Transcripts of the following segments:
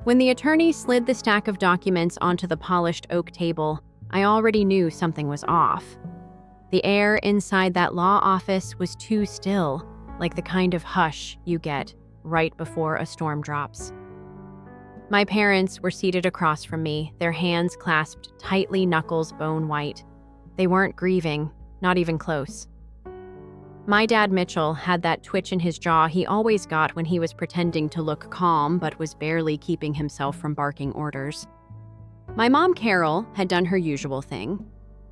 When the attorney slid the stack of documents onto the polished oak table, I already knew something was off. The air inside that law office was too still, like the kind of hush you get right before a storm drops. My parents were seated across from me, their hands clasped tightly, knuckles bone white. They weren't grieving, not even close. My dad, Mitchell, had that twitch in his jaw he always got when he was pretending to look calm but was barely keeping himself from barking orders. My mom, Carol, had done her usual thing.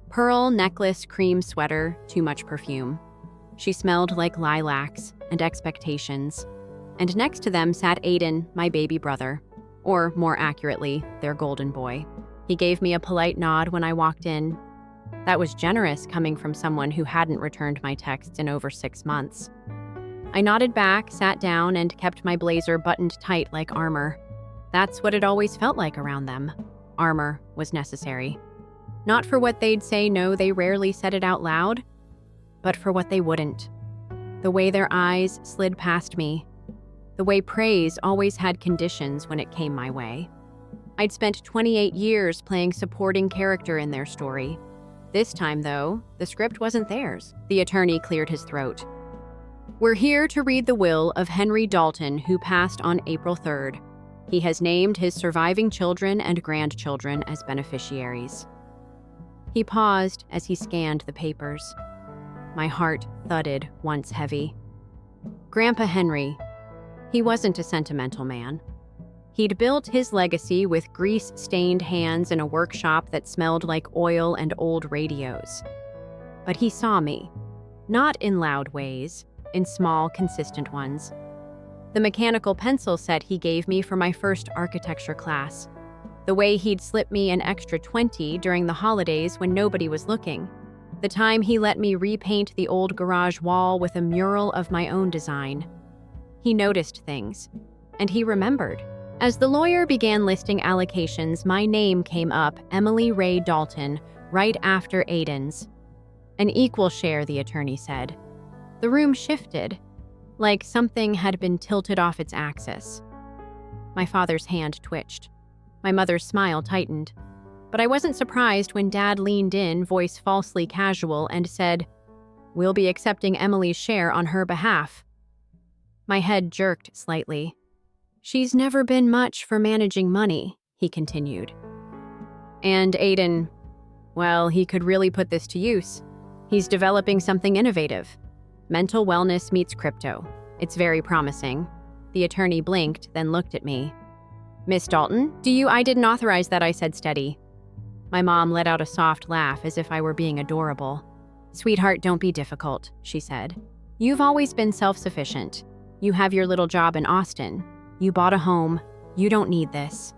Pearl necklace, cream sweater, too much perfume. She smelled like lilacs and expectations. And next to them sat Aiden, my baby brother. Or, more accurately, their golden boy. He gave me a polite nod when I walked in. That was generous coming from someone who hadn't returned my texts in over 6 months. I nodded back, sat down, and kept my blazer buttoned tight like armor. That's what it always felt like around them. Armor was necessary. Not for what they'd say, no, they rarely said it out loud, but for what they wouldn't. The way their eyes slid past me. The way praise always had conditions when it came my way. I'd spent 28 years playing supporting character in their story. This time, though, the script wasn't theirs. The attorney cleared his throat. We're here to read the will of Henry Dalton, who passed on April 3rd. He has named his surviving children and grandchildren as beneficiaries. He paused as he scanned the papers. My heart thudded once heavy. Grandpa Henry. He wasn't a sentimental man. He'd built his legacy with grease-stained hands in a workshop that smelled like oil and old radios. But he saw me. Not in loud ways, in small, consistent ones. The mechanical pencil set he gave me for my first architecture class. The way he'd slip me an extra 20 during the holidays when nobody was looking. The time he let me repaint the old garage wall with a mural of my own design. He noticed things, and he remembered. As the lawyer began listing allocations, my name came up, Emily Ray Dalton, right after Aiden's. An equal share, the attorney said. The room shifted, like something had been tilted off its axis. My father's hand twitched. My mother's smile tightened. But I wasn't surprised when Dad leaned in, voice falsely casual, and said, "We'll be accepting Emily's share on her behalf." My head jerked slightly. "She's never been much for managing money," he continued. "And Aiden, well, he could really put this to use. He's developing something innovative. Mental wellness meets crypto. It's very promising." The attorney blinked, then looked at me. "Miss Dalton, I didn't authorize that," I said steady. My mom let out a soft laugh as if I were being adorable. "Sweetheart, don't be difficult," she said. "You've always been self-sufficient. You have your little job in Austin. You bought a home. You don't need this."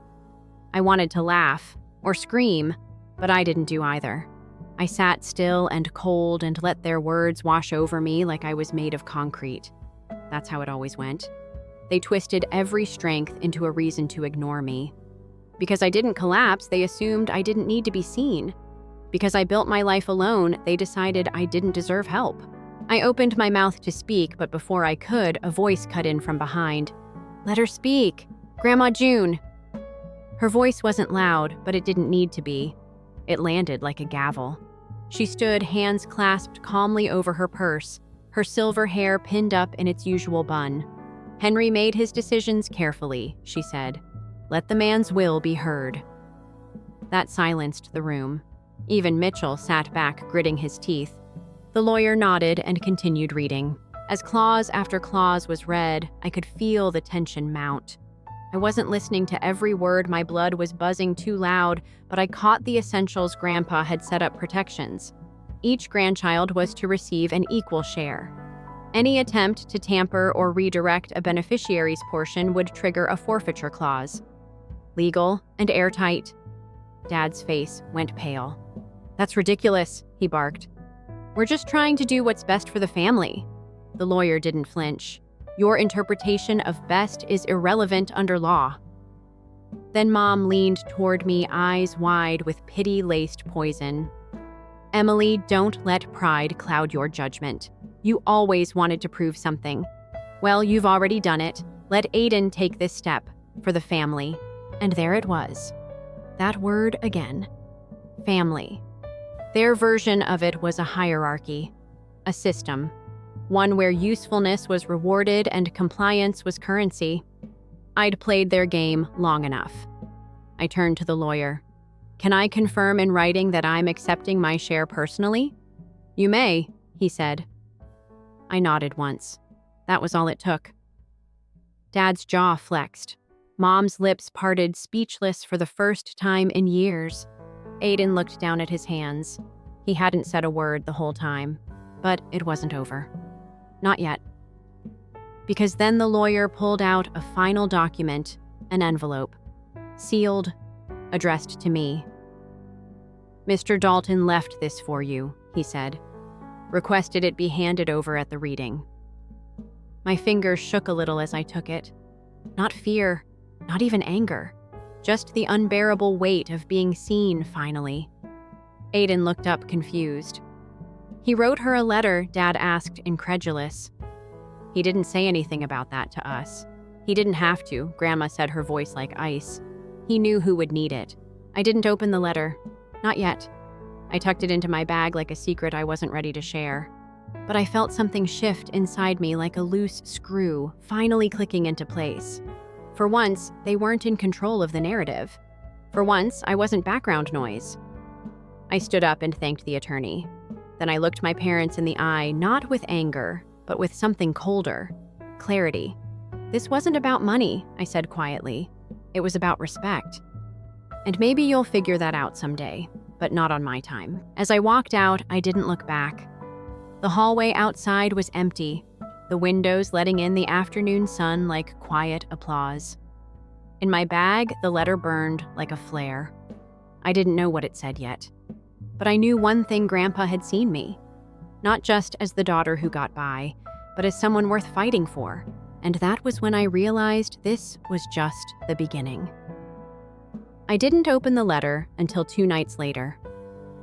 I wanted to laugh or scream, but I didn't do either. I sat still and cold and let their words wash over me like I was made of concrete. That's how it always went. They twisted every strength into a reason to ignore me. Because I didn't collapse, they assumed I didn't need to be seen. Because I built my life alone, they decided I didn't deserve help. I opened my mouth to speak, but before I could, a voice cut in from behind. "Let her speak. Grandma June." Her voice wasn't loud, but it didn't need to be. It landed like a gavel. She stood, hands clasped calmly over her purse, her silver hair pinned up in its usual bun. "Henry made his decisions carefully," she said. "Let the man's will be heard." That silenced the room. Even Mitchell sat back, gritting his teeth. The lawyer nodded and continued reading. As clause after clause was read, I could feel the tension mount. I wasn't listening to every word, my blood was buzzing too loud, but I caught the essentials. Grandpa had set up protections. Each grandchild was to receive an equal share. Any attempt to tamper or redirect a beneficiary's portion would trigger a forfeiture clause. Legal and airtight. Dad's face went pale. "That's ridiculous," he barked. "We're just trying to do what's best for the family." The lawyer didn't flinch. "Your interpretation of best is irrelevant under law." Then Mom leaned toward me, eyes wide with pity-laced poison. "Emily, don't let pride cloud your judgment. You always wanted to prove something. Well, you've already done it. Let Aiden take this step, for the family." And there it was. That word again. Family. Their version of it was a hierarchy, a system, one where usefulness was rewarded and compliance was currency. I'd played their game long enough. I turned to the lawyer. "Can I confirm in writing that I'm accepting my share personally?" "You may," he said. I nodded once. That was all it took. Dad's jaw flexed. Mom's lips parted, speechless for the first time in years. Aiden looked down at his hands. He hadn't said a word the whole time, but it wasn't over. Not yet. Because then the lawyer pulled out a final document, an envelope, sealed, addressed to me. "Mr. Dalton left this for you," he said. "Requested it be handed over at the reading." My fingers shook a little as I took it. Not fear, not even anger, just the unbearable weight of being seen finally. Aiden looked up confused. "He wrote her a letter," Dad asked, incredulous. "He didn't say anything about that to us. He didn't have to," Grandma said, her voice like ice. "He knew who would need it. I didn't open the letter. Not yet. I tucked it into my bag like a secret I wasn't ready to share. But I felt something shift inside me like a loose screw, finally clicking into place. For once, they weren't in control of the narrative. For once, I wasn't background noise. I stood up and thanked the attorney. Then I looked my parents in the eye, not with anger, but with something colder. Clarity. "This wasn't about money," I said quietly. "It was about respect. And maybe you'll figure that out someday, but not on my time." As I walked out, I didn't look back. The hallway outside was empty, the windows letting in the afternoon sun like quiet applause. In my bag, the letter burned like a flare. I didn't know what it said yet. But I knew one thing: Grandpa had seen me. Not just as the daughter who got by, but as someone worth fighting for. And that was when I realized this was just the beginning. I didn't open the letter until 2 nights later.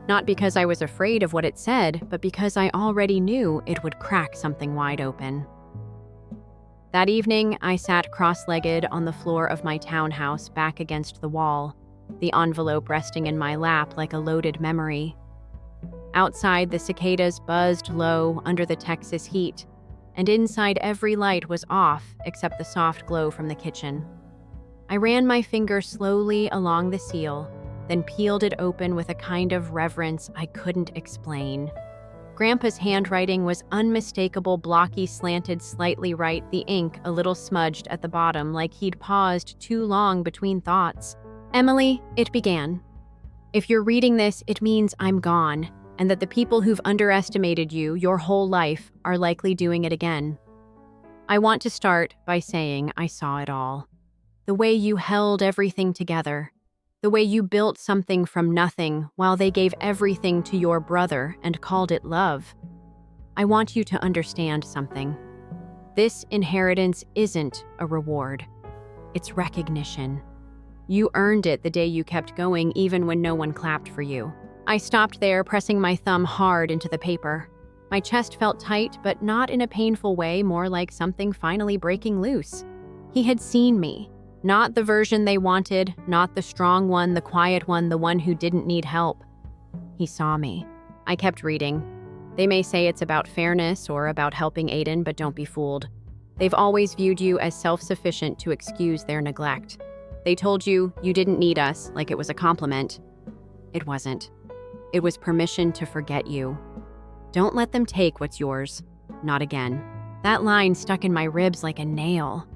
Not because I was afraid of what it said, but because I already knew it would crack something wide open. That evening, I sat cross-legged on the floor of my townhouse, back against the wall, the envelope resting in my lap like a loaded memory. Outside, the cicadas buzzed low under the Texas heat, and inside every light was off except the soft glow from the kitchen. I ran my finger slowly along the seal, then peeled it open with a kind of reverence I couldn't explain. Grandpa's handwriting was unmistakable, blocky, slanted slightly right, the ink a little smudged at the bottom like he'd paused too long between thoughts. "Emily," it began. "If you're reading this, it means I'm gone, and that the people who've underestimated you your whole life are likely doing it again. I want to start by saying I saw it all. The way you held everything together. The way you built something from nothing while they gave everything to your brother and called it love. I want you to understand something. This inheritance isn't a reward. It's recognition. You earned it the day you kept going even when no one clapped for you." I stopped there, pressing my thumb hard into the paper. My chest felt tight, but not in a painful way, more like something finally breaking loose. He had seen me. Not the version they wanted, not the strong one, the quiet one, the one who didn't need help. He saw me. I kept reading. They may say it's about fairness or about helping Aiden, but don't be fooled. They've always viewed you as self-sufficient to excuse their neglect. They told you you didn't need us, like it was a compliment. It wasn't. It was permission to forget you. Don't let them take what's yours. Not again. That line stuck in my ribs like a nail.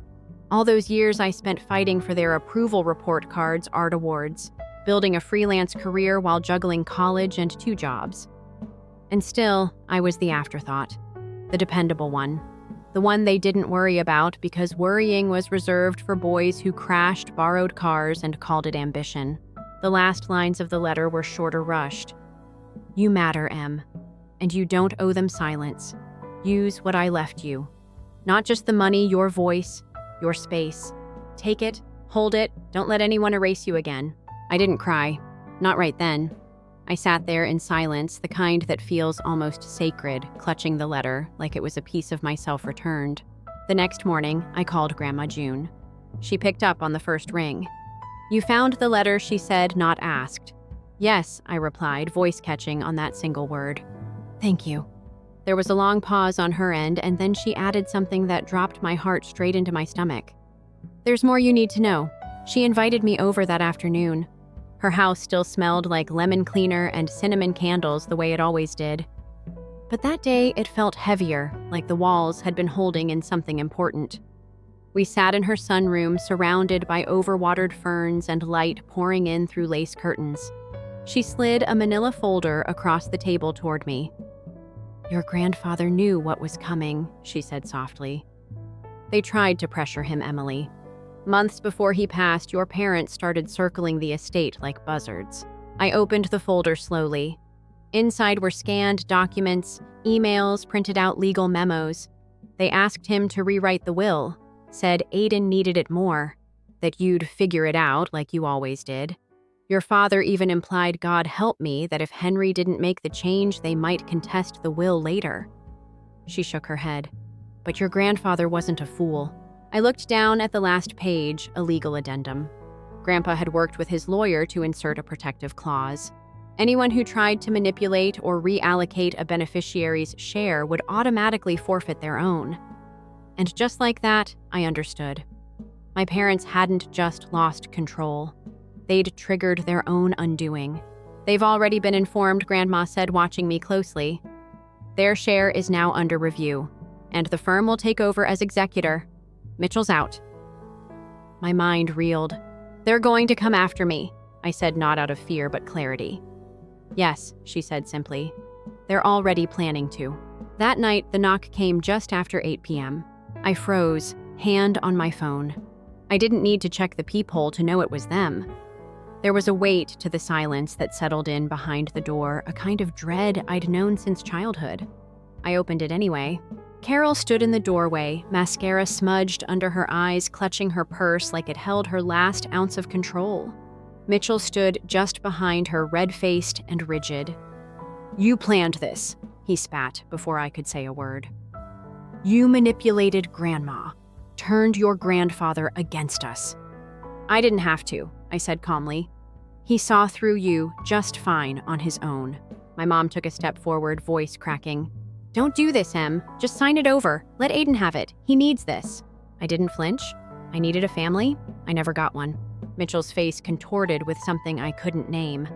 All those years I spent fighting for their approval report cards, art awards, building a freelance career while juggling college and 2 jobs. And still, I was the afterthought, the dependable one, the one they didn't worry about because worrying was reserved for boys who crashed borrowed cars and called it ambition. The last lines of the letter were shorter, rushed. "You matter, Em, and you don't owe them silence. Use what I left you. Not just the money, your voice, your space. Take it, hold it, don't let anyone erase you again." I didn't cry. Not right then. I sat there in silence, the kind that feels almost sacred, clutching the letter like it was a piece of myself returned. The next morning, I called Grandma June. She picked up on the first ring. You found the letter, she said, not asked. Yes, I replied, voice catching on that single word. Thank you. There was a long pause on her end, and then she added something that dropped my heart straight into my stomach. There's more you need to know. She invited me over that afternoon. Her house still smelled like lemon cleaner and cinnamon candles the way it always did. But that day, it felt heavier, like the walls had been holding in something important. We sat in her sunroom, surrounded by overwatered ferns and light pouring in through lace curtains. She slid a manila folder across the table toward me. Your grandfather knew what was coming, she said softly. They tried to pressure him, Emily. Months before he passed, your parents started circling the estate like buzzards. I opened the folder slowly. Inside were scanned documents, emails, printed out legal memos. They asked him to rewrite the will, said Aiden needed it more, that you'd figure it out like you always did. Your father even implied, God help me, that if Henry didn't make the change, they might contest the will later. She shook her head. But your grandfather wasn't a fool. I looked down at the last page, a legal addendum. Grandpa had worked with his lawyer to insert a protective clause. Anyone who tried to manipulate or reallocate a beneficiary's share would automatically forfeit their own. And just like that, I understood. My parents hadn't just lost control. They'd triggered their own undoing. They've already been informed, Grandma said, watching me closely. Their share is now under review, and the firm will take over as executor. Mitchell's out. My mind reeled. They're going to come after me, I said, not out of fear but clarity. Yes, she said simply. They're already planning to. That night, the knock came just after 8 p.m. I froze, hand on my phone. I didn't need to check the peephole to know it was them. There was a weight to the silence that settled in behind the door, a kind of dread I'd known since childhood. I opened it anyway. Carol stood in the doorway, mascara smudged under her eyes, clutching her purse like it held her last ounce of control. Mitchell stood just behind her, red-faced and rigid. You planned this, he spat before I could say a word. You manipulated Grandma, turned your grandfather against us. I didn't have to, I said calmly. He saw through you just fine on his own. My mom took a step forward, voice cracking. Don't do this, Em. Just sign it over. Let Aiden have it. He needs this. I didn't flinch. I needed a family. I never got one. Mitchell's face contorted with something I couldn't name.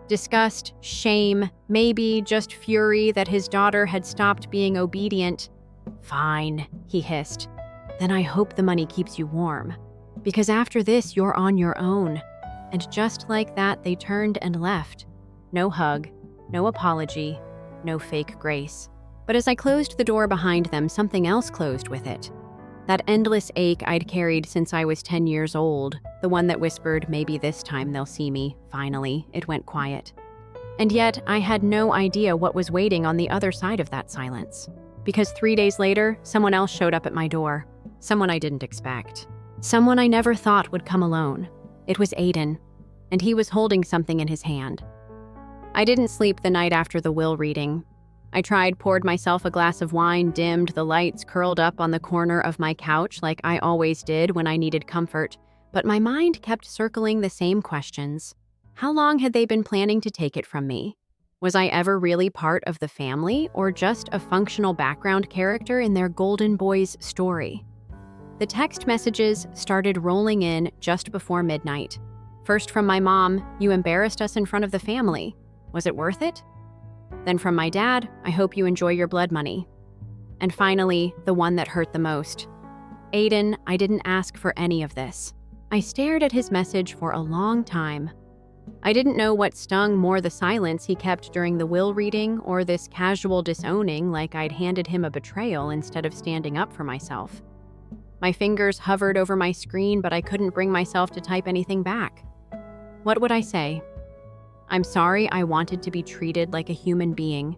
Disgust, shame, maybe just fury that his daughter had stopped being obedient. Fine, he hissed. Then I hope the money keeps you warm. Because after this, you're on your own. And just like that, they turned and left. No hug, no apology, no fake grace. But as I closed the door behind them, something else closed with it. That endless ache I'd carried since I was 10 years old, the one that whispered, maybe this time they'll see me. Finally, it went quiet. And yet, I had no idea what was waiting on the other side of that silence. Because 3 days later, someone else showed up at my door. Someone I didn't expect. Someone I never thought would come alone. It was Aiden, and he was holding something in his hand. I didn't sleep the night after the will reading. I poured myself a glass of wine, dimmed the lights, curled up on the corner of my couch like I always did when I needed comfort, but my mind kept circling the same questions. How long had they been planning to take it from me? Was I ever really part of the family, or just a functional background character in their Golden Boys story? The text messages started rolling in just before midnight. First from my mom, you embarrassed us in front of the family. Was it worth it? Then from my dad, I hope you enjoy your blood money. And finally, the one that hurt the most. Aiden, I didn't ask for any of this. I stared at his message for a long time. I didn't know what stung more, the silence he kept during the will reading or this casual disowning like I'd handed him a betrayal instead of standing up for myself. My fingers hovered over my screen, but I couldn't bring myself to type anything back. What would I say? I'm sorry I wanted to be treated like a human being.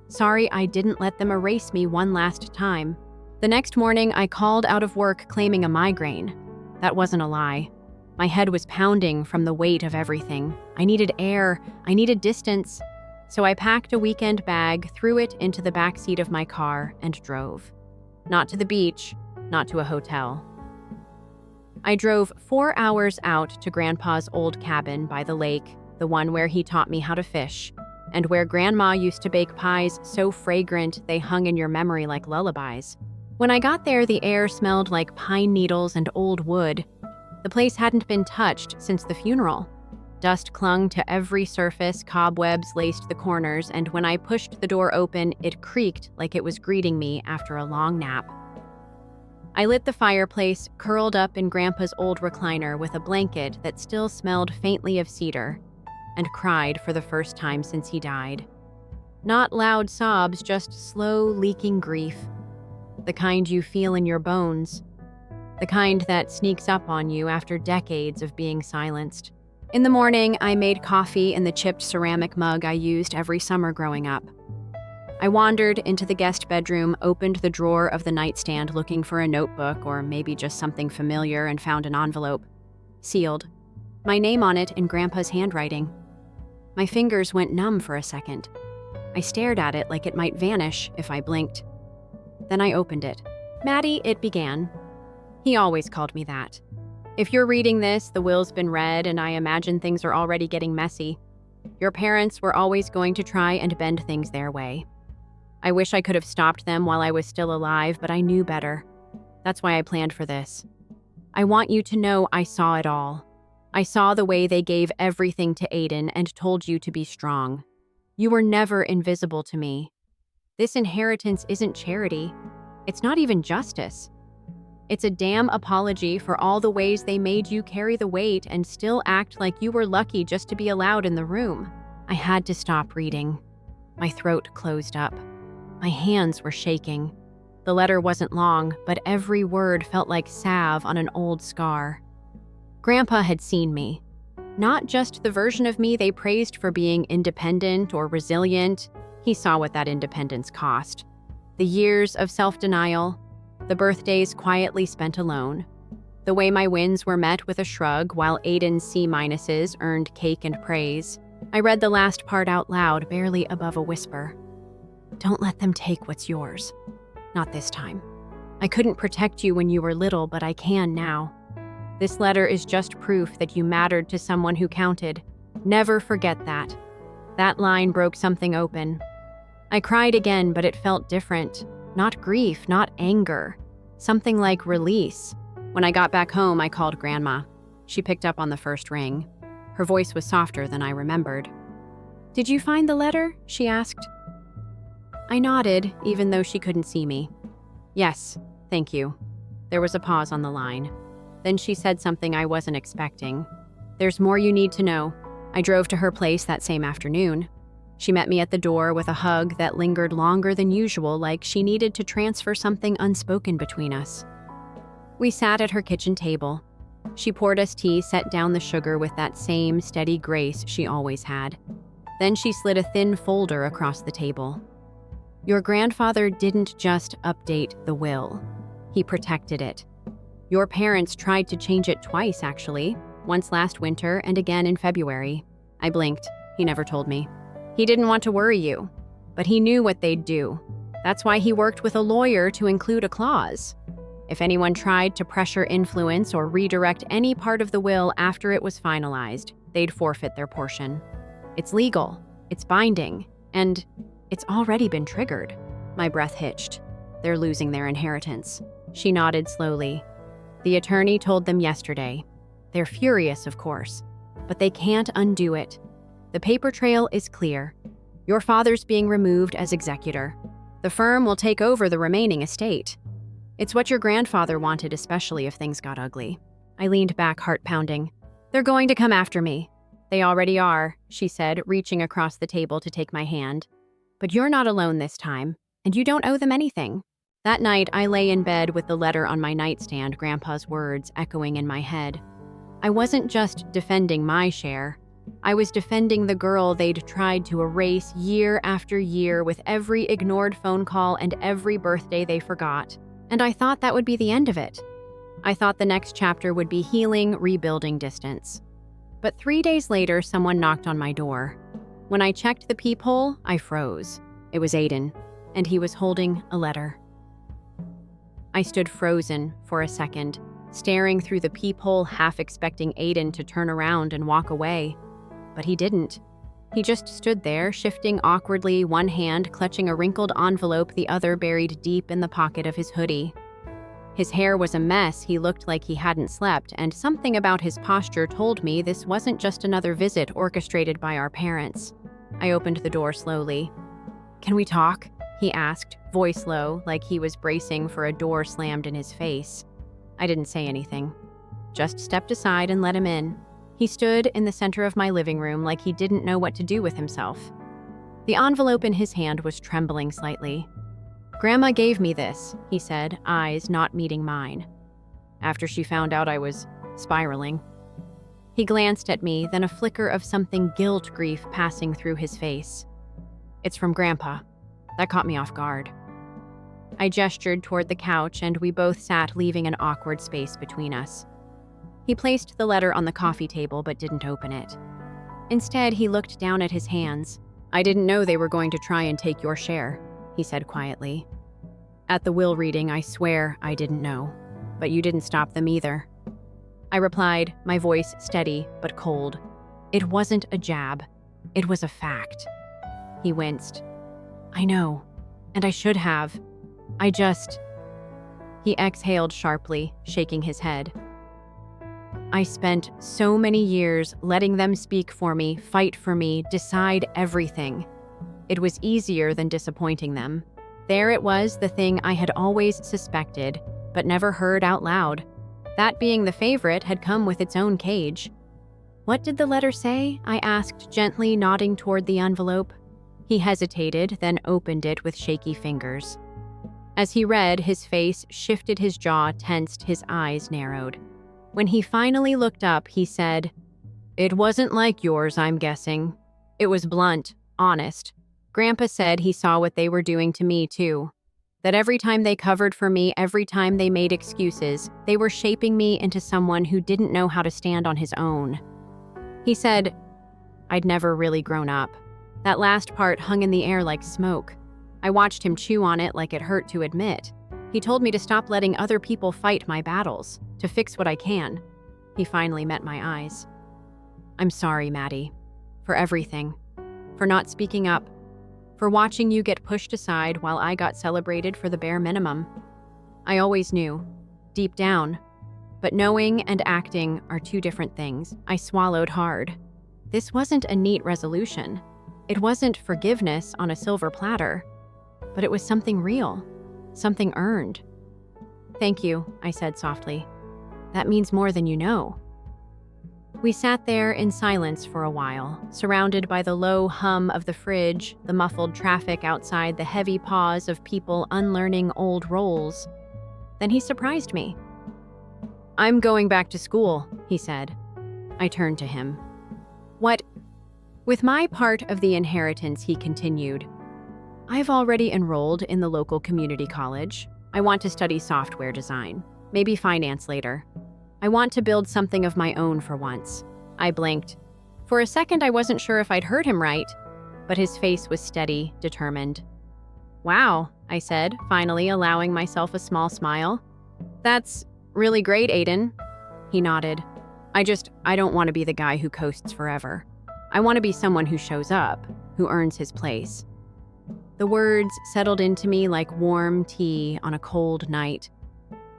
Sorry I didn't let them erase me one last time. The next morning, I called out of work claiming a migraine. That wasn't a lie. My head was pounding from the weight of everything. I needed air. I needed distance. So I packed a weekend bag, threw it into the back seat of my car, and drove. Not to the beach, not to a hotel. I drove 4 hours out to Grandpa's old cabin by the lake, the one where he taught me how to fish, and where Grandma used to bake pies so fragrant they hung in your memory like lullabies. When I got there, the air smelled like pine needles and old wood. The place hadn't been touched since the funeral. Dust clung to every surface, cobwebs laced the corners, and when I pushed the door open, it creaked like it was greeting me after a long nap. I lit the fireplace, curled up in Grandpa's old recliner with a blanket that still smelled faintly of cedar, and cried for the first time since he died. Not loud sobs, just slow, leaking grief. The kind you feel in your bones. The kind that sneaks up on you after decades of being silenced. In the morning, I made coffee in the chipped ceramic mug I used every summer growing up. I wandered into the guest bedroom, opened the drawer of the nightstand looking for a notebook or maybe just something familiar, and found an envelope. Sealed. My name on it in Grandpa's handwriting. My fingers went numb for a second. I stared at it like it might vanish if I blinked. Then I opened it. Maddie, it began. He always called me that. If you're reading this, the will's been read, and I imagine things are already getting messy. Your parents were always going to try and bend things their way. I wish I could have stopped them while I was still alive, but I knew better. That's why I planned for this. I want you to know I saw it all. I saw the way they gave everything to Aiden and told you to be strong. You were never invisible to me. This inheritance isn't charity. It's not even justice. It's a damn apology for all the ways they made you carry the weight and still act like you were lucky just to be allowed in the room. I had to stop reading. My throat closed up. My hands were shaking. The letter wasn't long, but every word felt like salve on an old scar. Grandpa had seen me. Not just the version of me they praised for being independent or resilient. He saw what that independence cost. The years of self-denial, the birthdays quietly spent alone, the way my wins were met with a shrug while Aiden's C-minuses earned cake and praise. I read the last part out loud, barely above a whisper. Don't let them take what's yours. Not this time. I couldn't protect you when you were little, but I can now. This letter is just proof that you mattered to someone who counted. Never forget that. That line broke something open. I cried again, but it felt different. Not grief, not anger. Something like release. When I got back home, I called Grandma. She picked up on the first ring. Her voice was softer than I remembered. "Did you find the letter?" she asked. I nodded, even though she couldn't see me. "Yes, thank you." There was a pause on the line. Then she said something I wasn't expecting. "There's more you need to know." I drove to her place that same afternoon. She met me at the door with a hug that lingered longer than usual, like she needed to transfer something unspoken between us. We sat at her kitchen table. She poured us tea, set down the sugar with that same steady grace she always had. Then she slid a thin folder across the table. "Your grandfather didn't just update the will. He protected it. Your parents tried to change it twice, actually. Once last winter and again in February." I blinked. He never told me. He didn't want to worry you, but he knew what they'd do. That's why he worked with a lawyer to include a clause. If anyone tried to pressure, influence, or redirect any part of the will after it was finalized, they'd forfeit their portion. It's legal, it's binding, and it's already been triggered. My breath hitched. They're losing their inheritance. She nodded slowly. The attorney told them yesterday. They're furious, of course, but they can't undo it. The paper trail is clear. Your father's being removed as executor. The firm will take over the remaining estate. It's what your grandfather wanted, especially if things got ugly. I leaned back, heart pounding. "They're going to come after me." "They already are," she said, reaching across the table to take my hand. "But you're not alone this time, and you don't owe them anything." That night, I lay in bed with the letter on my nightstand, Grandpa's words echoing in my head. I wasn't just defending my share. I was defending the girl they'd tried to erase year after year with every ignored phone call and every birthday they forgot. And I thought that would be the end of it. I thought the next chapter would be healing, rebuilding distance. But 3 days later, someone knocked on my door. When I checked the peephole, I froze. It was Aiden, and he was holding a letter. I stood frozen for a second. staring through the peephole, half expecting Aiden to turn around and walk away. But he didn't. He just stood there, shifting awkwardly, one hand clutching a wrinkled envelope, the other buried deep in the pocket of his hoodie. His hair was a mess, he looked like he hadn't slept, and something about his posture told me this wasn't just another visit orchestrated by our parents. I opened the door slowly. "Can we talk?" he asked, voice low, like he was bracing for a door slammed in his face. I didn't say anything. Just stepped aside and let him in. He stood in the center of my living room like he didn't know what to do with himself. The envelope in his hand was trembling slightly. "Grandma gave me this," he said, eyes not meeting mine. "After she found out I was spiraling." He glanced at me, then a flicker of something guilt-grief passing through his face. "It's from Grandpa." That caught me off guard. I gestured toward the couch, and we both sat, leaving an awkward space between us. He placed the letter on the coffee table but didn't open it. Instead, he looked down at his hands. "I didn't know they were going to try and take your share," he said quietly. "At the will reading, I swear I didn't know. But you didn't stop them either." I replied, my voice steady but cold. "It wasn't a jab. It was a fact." He winced. "I know, and I should have. He exhaled sharply, shaking his head. "I spent so many years letting them speak for me, fight for me, decide everything. It was easier than disappointing them. There it was, the thing I had always suspected, but never heard out loud. That being the favorite had come with its own cage." "What did the letter say?" I asked gently, nodding toward the envelope. He hesitated, then opened it with shaky fingers. As he read, his face shifted, his jaw tensed, his eyes narrowed. When he finally looked up, he said, "It wasn't like yours, I'm guessing. It was blunt, honest. Grandpa said he saw what they were doing to me, too. That every time they covered for me, every time they made excuses, they were shaping me into someone who didn't know how to stand on his own." He said, I'd never really grown up. That last part hung in the air like smoke. I watched him chew on it like it hurt to admit. He told me to stop letting other people fight my battles, to fix what I can. He finally met my eyes. "I'm sorry, Maddie. For everything. For not speaking up. For watching you get pushed aside while I got celebrated for the bare minimum. I always knew. Deep down. But knowing and acting are two different things." I swallowed hard. This wasn't a neat resolution. It wasn't forgiveness on a silver platter. But it was something real. Something earned. "Thank you," I said softly. "That means more than you know." We sat there in silence for a while, surrounded by the low hum of the fridge, the muffled traffic outside, the heavy pause of people unlearning old roles. Then he surprised me. "I'm going back to school," he said. I turned to him. "What?" "With my part of the inheritance," he continued. "I've already enrolled in the local community college. I want to study software design, maybe finance later. I want to build something of my own for once." I blinked. For a second, I wasn't sure if I'd heard him right, but his face was steady, determined. "Wow," I said, finally allowing myself a small smile. "That's really great, Aiden." He nodded. I don't want to be the guy who coasts forever. I want to be someone who shows up, who earns his place." The words settled into me like warm tea on a cold night.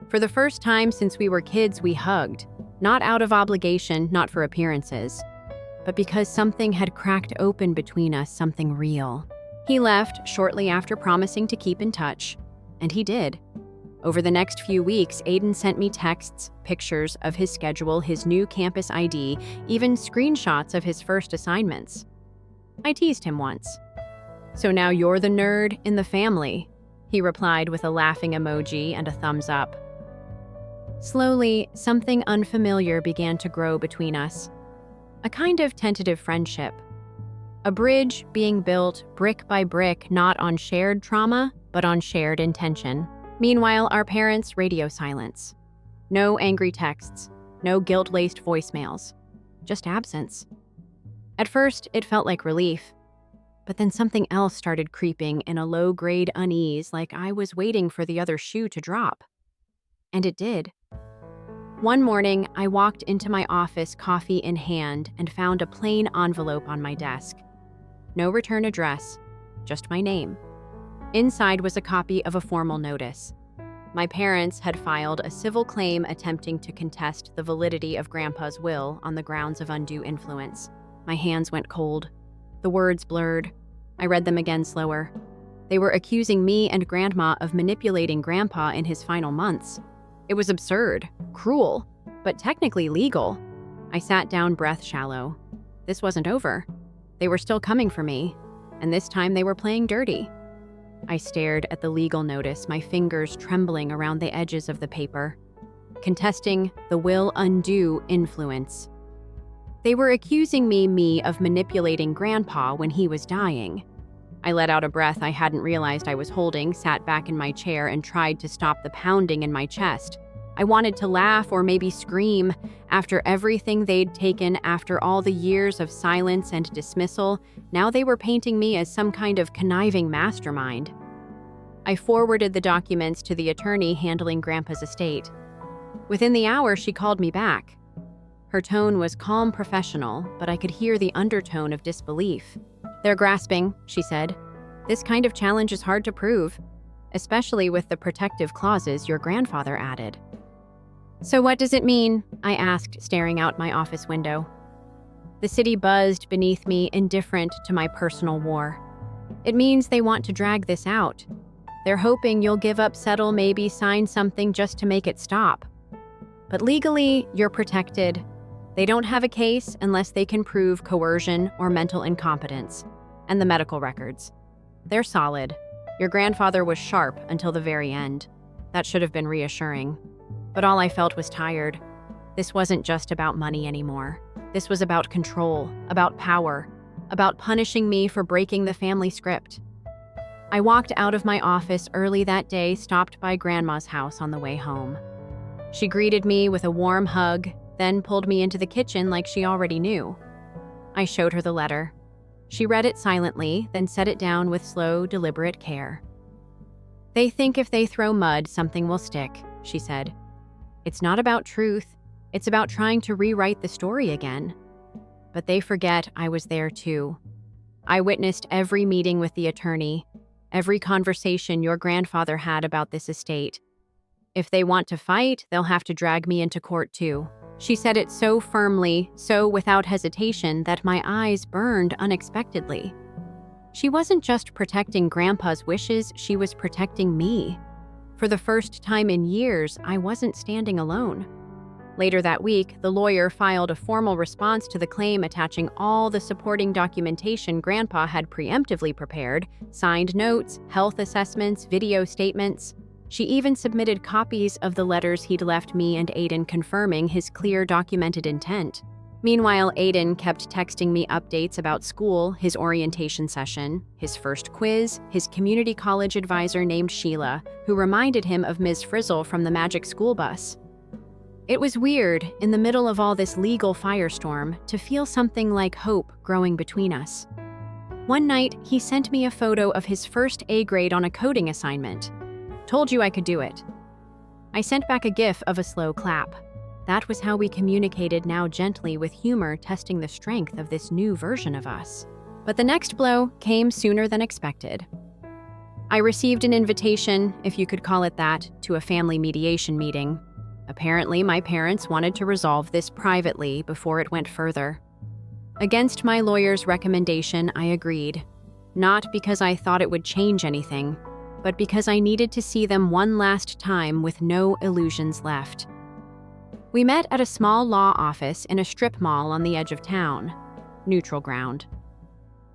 For the first time since we were kids, we hugged, not out of obligation, not for appearances, but because something had cracked open between us, something real. He left shortly after, promising to keep in touch, and he did. Over the next few weeks, Aiden sent me texts, pictures of his schedule, his new campus ID, even screenshots of his first assignments. I teased him once. "So now you're the nerd in the family," he replied with a laughing emoji and a thumbs up. Slowly, something unfamiliar began to grow between us. A kind of tentative friendship. A bridge being built brick by brick, not on shared trauma, but on shared intention. Meanwhile, our parents' radio silence. No angry texts, no guilt-laced voicemails, just absence. At first, it felt like relief. But then something else started creeping in, a low-grade unease, like I was waiting for the other shoe to drop. And it did. One morning, I walked into my office, coffee in hand, and found a plain envelope on my desk. No return address, just my name. Inside was a copy of a formal notice. My parents had filed a civil claim attempting to contest the validity of Grandpa's will on the grounds of undue influence. My hands went cold. The words blurred. I read them again slower. They were accusing me and Grandma of manipulating Grandpa in his final months. It was absurd, cruel, but technically legal. I sat down, breath shallow. This wasn't over. They were still coming for me, and this time they were playing dirty. I stared at the legal notice, my fingers trembling around the edges of the paper. Contesting the will undue influence. They were accusing me of manipulating Grandpa when he was dying. I let out a breath I hadn't realized I was holding, sat back in my chair, and tried to stop the pounding in my chest. I wanted to laugh or maybe scream. After everything they'd taken, after all the years of silence and dismissal, now they were painting me as some kind of conniving mastermind. I forwarded the documents to the attorney handling Grandpa's estate. Within the hour, she called me back. Her tone was calm, professional, but I could hear the undertone of disbelief. "They're grasping," she said. "This kind of challenge is hard to prove, especially with the protective clauses your grandfather added." "So what does it mean?" I asked, staring out my office window. The city buzzed beneath me, indifferent to my personal war. "It means they want to drag this out. They're hoping you'll give up, settle, maybe sign something just to make it stop. But legally, you're protected. They don't have a case unless they can prove coercion or mental incompetence. And the medical records. They're solid. Your grandfather was sharp until the very end. That should have been reassuring. But all I felt was tired. This wasn't just about money anymore. This was about control, about power, about punishing me for breaking the family script. I walked out of my office early that day, stopped by Grandma's house on the way home. She greeted me with a warm hug, then pulled me into the kitchen like she already knew. I showed her the letter. She read it silently, then set it down with slow, deliberate care. "They think if they throw mud, something will stick," she said. "It's not about truth. It's about trying to rewrite the story again. But they forget I was there too. I witnessed every meeting with the attorney, every conversation your grandfather had about this estate. If they want to fight, they'll have to drag me into court too." She said it so firmly, so without hesitation, that my eyes burned unexpectedly. She wasn't just protecting Grandpa's wishes, she was protecting me. For the first time in years, I wasn't standing alone. Later that week, the lawyer filed a formal response to the claim, attaching all the supporting documentation Grandpa had preemptively prepared, signed notes, health assessments, video statements. She even submitted copies of the letters he'd left me and Aiden, confirming his clear, documented intent. Meanwhile, Aiden kept texting me updates about school, his orientation session, his first quiz, his community college advisor named Sheila, who reminded him of Ms. Frizzle from the Magic School Bus. It was weird, in the middle of all this legal firestorm, to feel something like hope growing between us. One night, he sent me a photo of his first A grade on a coding assignment. "Told you I could do it." I sent back a gif of a slow clap. That was how we communicated, now gently, with humor, testing the strength of this new version of us. But the next blow came sooner than expected. I received an invitation, if you could call it that, to a family mediation meeting. Apparently, my parents wanted to resolve this privately before it went further. Against my lawyer's recommendation, I agreed. Not because I thought it would change anything, but because I needed to see them one last time with no illusions left. We met at a small law office in a strip mall on the edge of town, neutral ground.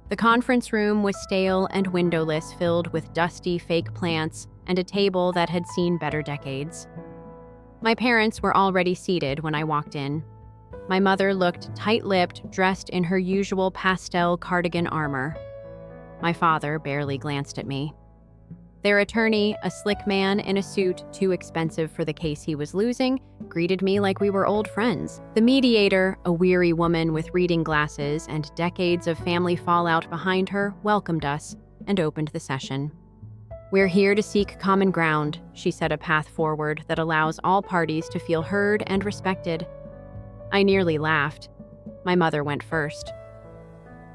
The conference room was stale and windowless, filled with dusty fake plants and a table that had seen better decades. My parents were already seated when I walked in. My mother looked tight-lipped, dressed in her usual pastel cardigan armor. My father barely glanced at me. Their attorney, a slick man in a suit too expensive for the case he was losing, greeted me like we were old friends. The mediator, a weary woman with reading glasses and decades of family fallout behind her, welcomed us and opened the session. "We're here to seek common ground," she said, "a path forward that allows all parties to feel heard and respected." I nearly laughed. My mother went first.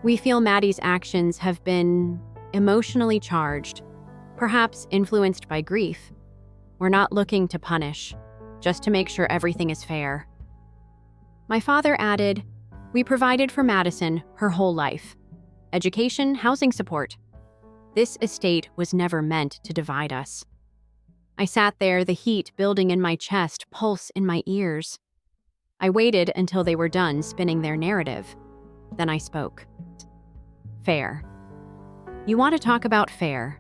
"We feel Maddie's actions have been emotionally charged, perhaps influenced by grief. We're not looking to punish, just to make sure everything is fair." My father added, "We provided for Madison her whole life. Education, housing support. This estate was never meant to divide us." I sat there, the heat building in my chest, pulse in my ears. I waited until they were done spinning their narrative. Then I spoke. "Fair. You want to talk about fair?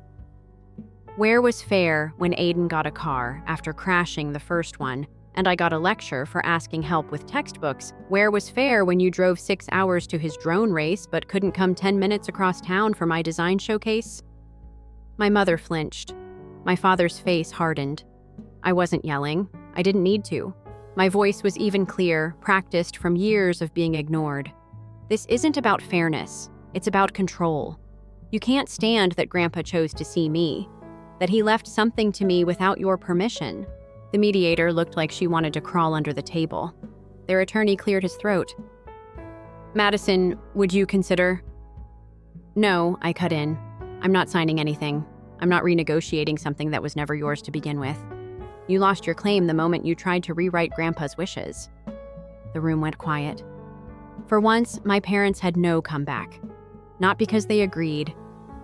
Where was fair when Aiden got a car after crashing the first one, and I got a lecture for asking help with textbooks? Where was fair when you drove 6 hours to his drone race but couldn't come 10 minutes across town for my design showcase?" My mother flinched. My father's face hardened. I wasn't yelling. I didn't need to. My voice was even clear, practiced from years of being ignored. "This isn't about fairness. It's about control. You can't stand that Grandpa chose to see me, that he left something to me without your permission." The mediator looked like she wanted to crawl under the table. Their attorney cleared his throat. "Madison, would you consider—" "No," I cut in. "I'm not signing anything. I'm not renegotiating something that was never yours to begin with. You lost your claim the moment you tried to rewrite Grandpa's wishes." The room went quiet. For once, my parents had no comeback. Not because they agreed,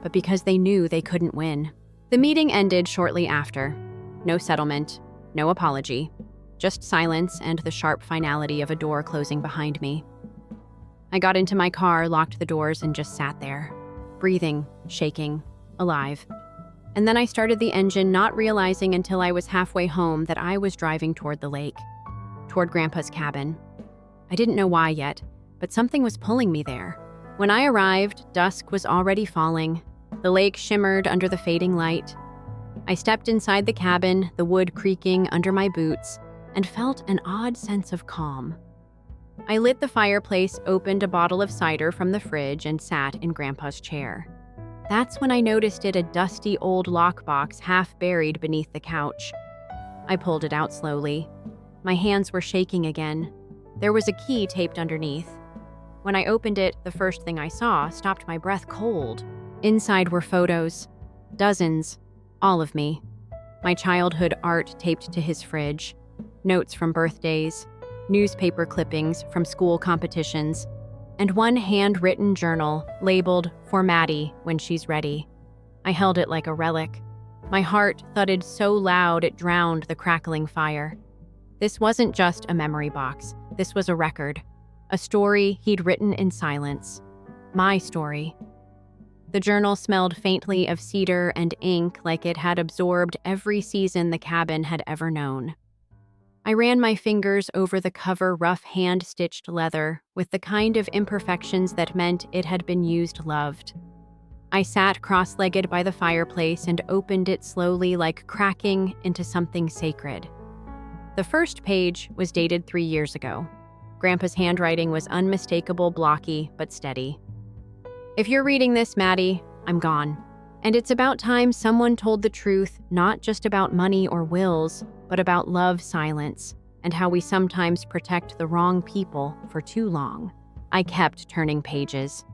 but because they knew they couldn't win. The meeting ended shortly after. No settlement, no apology, just silence and the sharp finality of a door closing behind me. I got into my car, locked the doors, and just sat there, breathing, shaking, alive. And then I started the engine, not realizing until I was halfway home that I was driving toward the lake, toward Grandpa's cabin. I didn't know why yet, but something was pulling me there. When I arrived, dusk was already falling. The lake shimmered under the fading light. I stepped inside the cabin, the wood creaking under my boots, and felt an odd sense of calm. I lit the fireplace, opened a bottle of cider from the fridge, and sat in Grandpa's chair. That's when I noticed a dusty old lockbox half buried beneath the couch. I pulled it out slowly. My hands were shaking again. There was a key taped underneath. When I opened it, the first thing I saw stopped my breath cold. Inside were photos. Dozens. All of me. My childhood art taped to his fridge. Notes from birthdays. Newspaper clippings from school competitions. And one handwritten journal labeled "For Maddie when she's ready." I held it like a relic. My heart thudded so loud it drowned the crackling fire. This wasn't just a memory box. This was a record. A story he'd written in silence. My story. The journal smelled faintly of cedar and ink, like it had absorbed every season the cabin had ever known. I ran my fingers over the cover, rough hand-stitched leather, with the kind of imperfections that meant it had been used loved. I sat cross-legged by the fireplace and opened it slowly, like cracking into something sacred. The first page was dated 3 years ago. Grandpa's handwriting was unmistakable, blocky, but steady. "If you're reading this, Maddie, I'm gone. And it's about time someone told the truth, not just about money or wills, but about love, silence, and how we sometimes protect the wrong people for too long." I kept turning pages.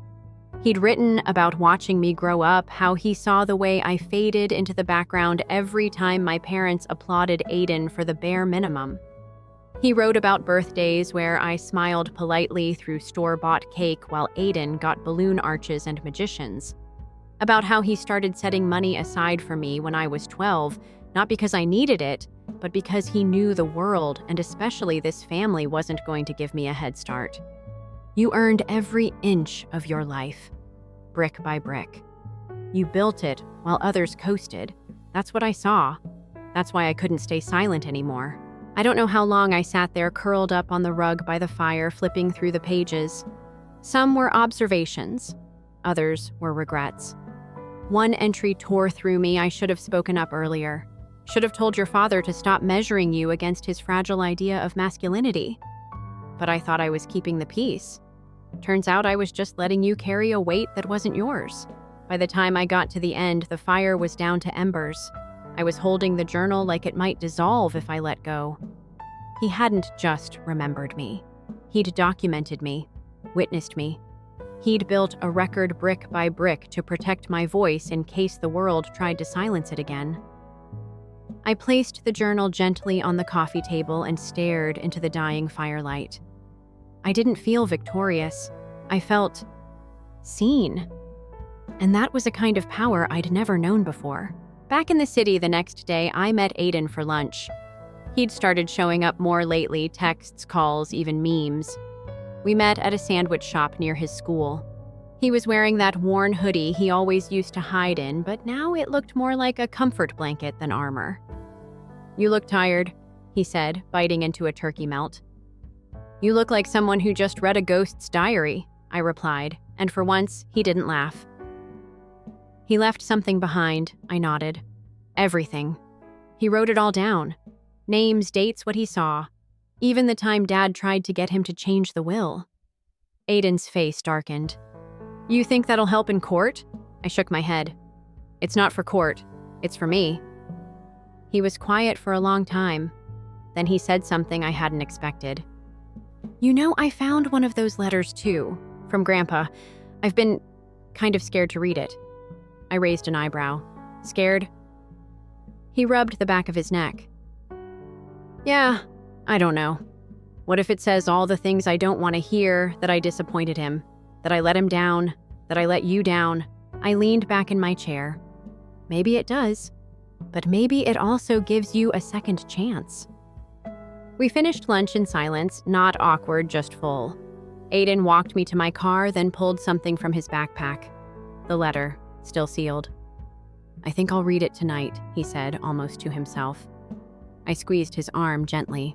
He'd written about watching me grow up, how he saw the way I faded into the background every time my parents applauded Aiden for the bare minimum. He wrote about birthdays where I smiled politely through store-bought cake while Aiden got balloon arches and magicians. About how he started setting money aside for me when I was 12, not because I needed it, but because he knew the world, and especially this family, wasn't going to give me a head start. "You earned every inch of your life, brick by brick. You built it while others coasted." That's what I saw. That's why I couldn't stay silent anymore. I don't know how long I sat there, curled up on the rug by the fire, flipping through the pages. Some were observations. Others were regrets. One entry tore through me. "I should have spoken up earlier. Should have told your father to stop measuring you against his fragile idea of masculinity. But I thought I was keeping the peace. Turns out I was just letting you carry a weight that wasn't yours." By the time I got to the end, the fire was down to embers. I was holding the journal like it might dissolve if I let go. He hadn't just remembered me. He'd documented me, witnessed me. He'd built a record brick by brick to protect my voice in case the world tried to silence it again. I placed the journal gently on the coffee table and stared into the dying firelight. I didn't feel victorious. I felt seen. And that was a kind of power I'd never known before. Back in the city the next day, I met Aiden for lunch. He'd started showing up more lately, texts, calls, even memes. We met at a sandwich shop near his school. He was wearing that worn hoodie he always used to hide in, but now it looked more like a comfort blanket than armor. "You look tired," he said, biting into a turkey melt. "You look like someone who just read a ghost's diary," I replied, and for once, he didn't laugh. "He left something behind," I nodded. "Everything. He wrote it all down. Names, dates, what he saw. Even the time Dad tried to get him to change the will." Aiden's face darkened. "You think that'll help in court?" I shook my head. "It's not for court. It's for me." He was quiet for a long time. Then he said something I hadn't expected. "You know, I found one of those letters too, from Grandpa. I've been kind of scared to read it." I raised an eyebrow. "Scared?" He rubbed the back of his neck. "Yeah, I don't know. What if it says all the things I don't want to hear, that I disappointed him, that I let him down, that I let you down?" I leaned back in my chair. "Maybe it does, but maybe it also gives you a second chance." We finished lunch in silence, not awkward, just full. Aiden walked me to my car, then pulled something from his backpack. The letter, still sealed. "I think I'll read it tonight," he said, almost to himself. I squeezed his arm gently.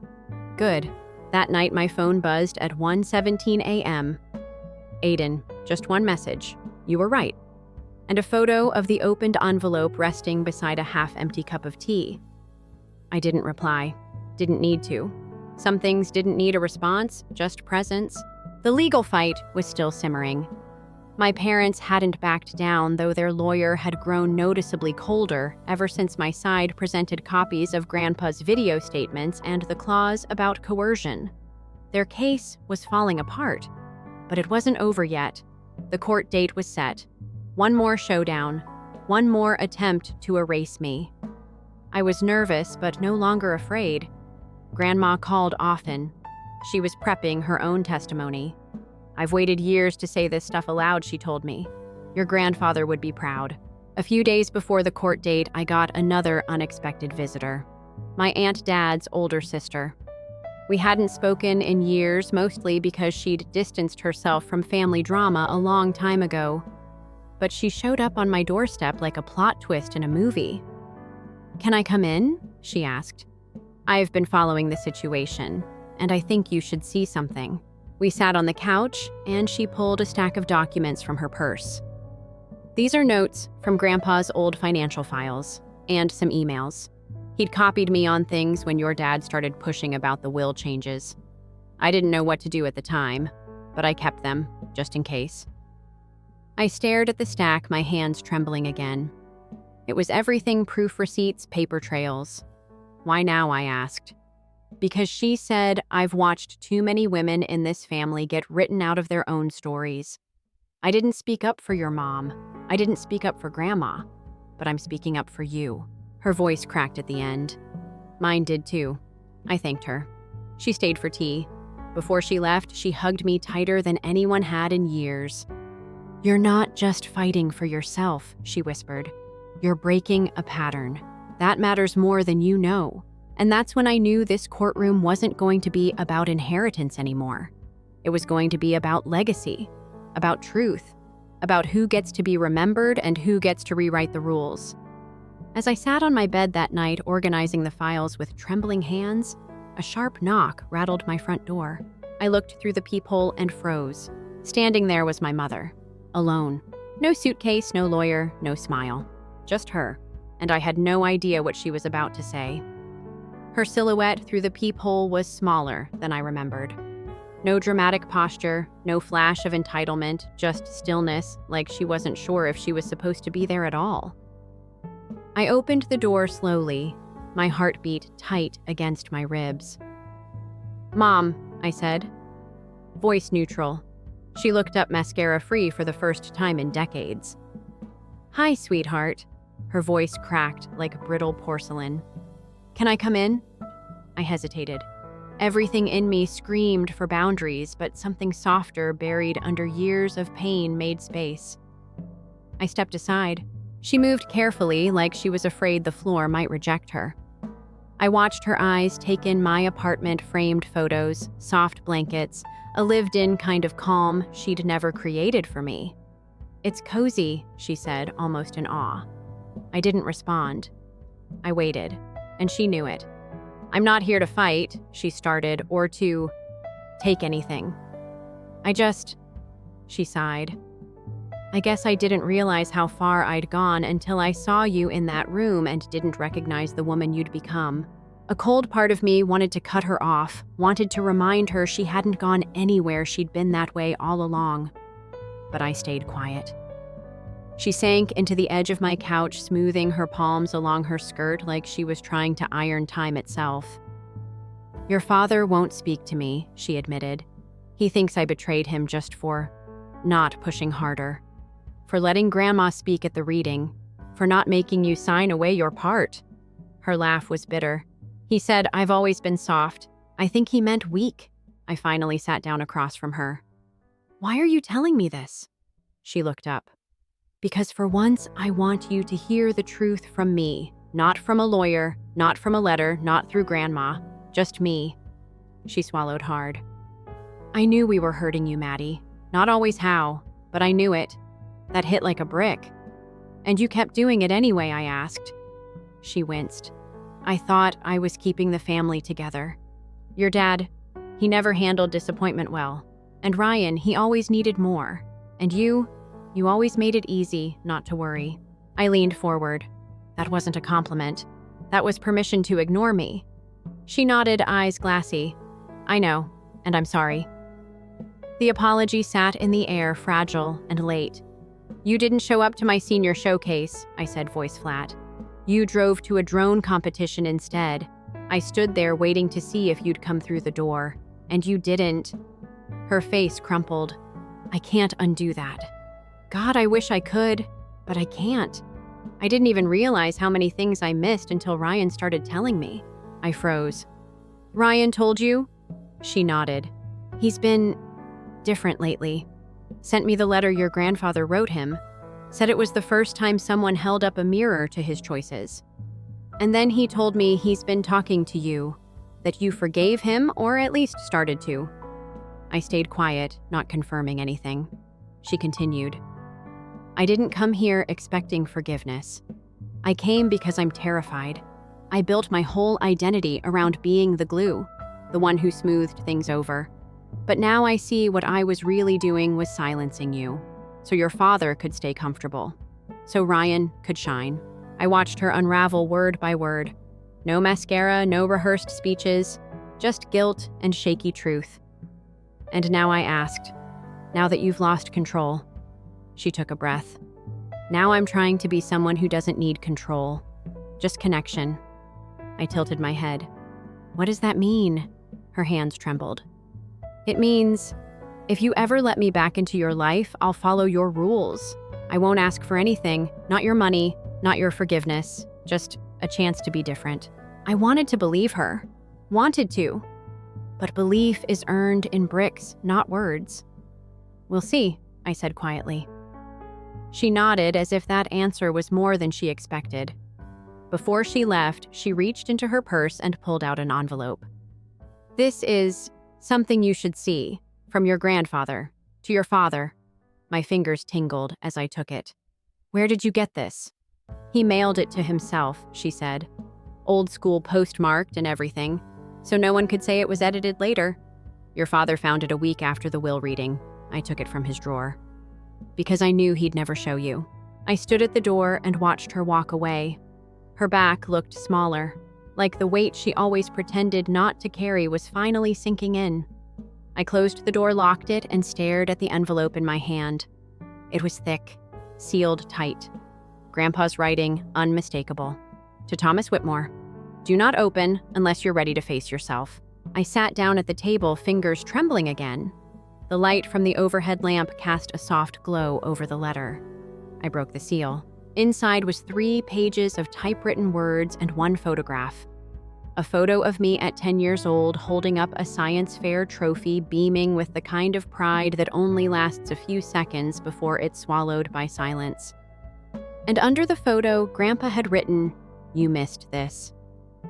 "Good." That night my phone buzzed at 1:17 a.m. "Aiden, just one message. You were right." And a photo of the opened envelope resting beside a half-empty cup of tea. I didn't reply. Didn't need to. Some things didn't need a response, just presence. The legal fight was still simmering. My parents hadn't backed down, though their lawyer had grown noticeably colder ever since my side presented copies of Grandpa's video statements and the clause about coercion. Their case was falling apart, but it wasn't over yet. The court date was set. One more showdown, one more attempt to erase me. I was nervous, but no longer afraid. Grandma called often. She was prepping her own testimony. "I've waited years to say this stuff aloud," she told me. "Your grandfather would be proud." A few days before the court date, I got another unexpected visitor. My Aunt Dad's older sister. We hadn't spoken in years, mostly because she'd distanced herself from family drama a long time ago. But she showed up on my doorstep like a plot twist in a movie. "Can I come in?" she asked. "I've been following the situation, and I think you should see something." We sat on the couch, and she pulled a stack of documents from her purse. "These are notes from Grandpa's old financial files, and some emails. He'd copied me on things when your dad started pushing about the will changes. I didn't know what to do at the time, but I kept them, just in case." I stared at the stack, my hands trembling again. It was everything: proof receipts, paper trails. "Why now?" I asked. "Because she said I've watched too many women in this family get written out of their own stories. I didn't speak up for your mom. I didn't speak up for Grandma. But I'm speaking up for you." Her voice cracked at the end. Mine did too. I thanked her. She stayed for tea. Before she left, she hugged me tighter than anyone had in years. "You're not just fighting for yourself," she whispered. "You're breaking a pattern. That matters more than you know." And that's when I knew this courtroom wasn't going to be about inheritance anymore. It was going to be about legacy, about truth, about who gets to be remembered and who gets to rewrite the rules. As I sat on my bed that night organizing the files with trembling hands, a sharp knock rattled my front door. I looked through the peephole and froze. Standing there was my mother, alone. No suitcase, no lawyer, no smile. Just her, and I had no idea what she was about to say. Her silhouette through the peephole was smaller than I remembered. No dramatic posture, no flash of entitlement, just stillness, like she wasn't sure if she was supposed to be there at all. I opened the door slowly, my heartbeat tight against my ribs. "Mom," I said. Voice neutral. She looked up mascara-free for the first time in decades. "Hi, sweetheart." Her voice cracked like brittle porcelain. "Can I come in?" I hesitated. Everything in me screamed for boundaries, but something softer buried under years of pain made space. I stepped aside. She moved carefully, like she was afraid the floor might reject her. I watched her eyes take in my apartment framed photos, soft blankets, a lived-in kind of calm she'd never created for me. "It's cozy," she said, almost in awe. I didn't respond. I waited, and she knew it. "I'm not here to fight," she started, "or to take anything. She sighed. "I guess I didn't realize how far I'd gone until I saw you in that room and didn't recognize the woman you'd become." A cold part of me wanted to cut her off, wanted to remind her she hadn't gone anywhere, she'd been that way all along. But I stayed quiet. She sank into the edge of my couch, smoothing her palms along her skirt like she was trying to iron time itself. "Your father won't speak to me," she admitted. "He thinks I betrayed him just for not pushing harder, for letting Grandma speak at the reading, for not making you sign away your part." Her laugh was bitter. "He said I've always been soft. I think he meant weak." I finally sat down across from her. "Why are you telling me this?" She looked up. "Because for once, I want you to hear the truth from me. Not from a lawyer, not from a letter, not through Grandma. Just me." She swallowed hard. "I knew we were hurting you, Maddie. Not always how, but I knew it. That hit like a brick. And you kept doing it anyway," I asked. She winced. "I thought I was keeping the family together. Your dad, he never handled disappointment well. And Ryan, he always needed more. And you always made it easy not to worry." I leaned forward. That wasn't a compliment. That was permission to ignore me. She nodded, eyes glassy. "I know, and I'm sorry." The apology sat in the air, fragile and late. "You didn't show up to my senior showcase," I said, voice flat. "You drove to a drone competition instead. I stood there waiting to see if you'd come through the door. And you didn't." Her face crumpled. "I can't undo that. God, I wish I could, but I can't. I didn't even realize how many things I missed until Ryan started telling me." I froze. "Ryan told you?" She nodded. "He's been different lately. Sent me the letter your grandfather wrote him. Said it was the first time someone held up a mirror to his choices. And then he told me he's been talking to you, that you forgave him, or at least started to." I stayed quiet, not confirming anything. She continued. "I didn't come here expecting forgiveness. I came because I'm terrified. I built my whole identity around being the glue, the one who smoothed things over. But now I see what I was really doing was silencing you, so your father could stay comfortable, so Ryan could shine." I watched her unravel word by word. No mascara, no rehearsed speeches, just guilt and shaky truth. "And now," I asked, "now that you've lost control." She took a breath. "Now I'm trying to be someone who doesn't need control, just connection." I tilted my head. "What does that mean?" Her hands trembled. "It means, if you ever let me back into your life, I'll follow your rules. I won't ask for anything, not your money, not your forgiveness, just a chance to be different." I wanted to believe her. Wanted to. But belief is earned in bricks, not words. "We'll see," I said quietly. She nodded as if that answer was more than she expected. Before she left, she reached into her purse and pulled out an envelope. "This is something you should see, from your grandfather, to your father." My fingers tingled as I took it. "Where did you get this?" "He mailed it to himself," she said. "Old school postmarked and everything, so no one could say it was edited later. Your father found it a week after the will reading." I took it from his drawer. "Because I knew he'd never show you." I stood at the door and watched her walk away. Her back looked smaller, like the weight she always pretended not to carry was finally sinking in. I closed the door, locked it, and stared at the envelope in my hand. It was thick, sealed tight. Grandpa's writing, unmistakable. To Thomas Whitmore, "Do not open unless you're ready to face yourself." I sat down at the table, fingers trembling again. The light from the overhead lamp cast a soft glow over the letter. I broke the seal. Inside was 3 pages of typewritten words and 1 photograph. A photo of me at 10 years old, holding up a science fair trophy, beaming with the kind of pride that only lasts a few seconds before it's swallowed by silence. And under the photo, Grandpa had written, "You missed this.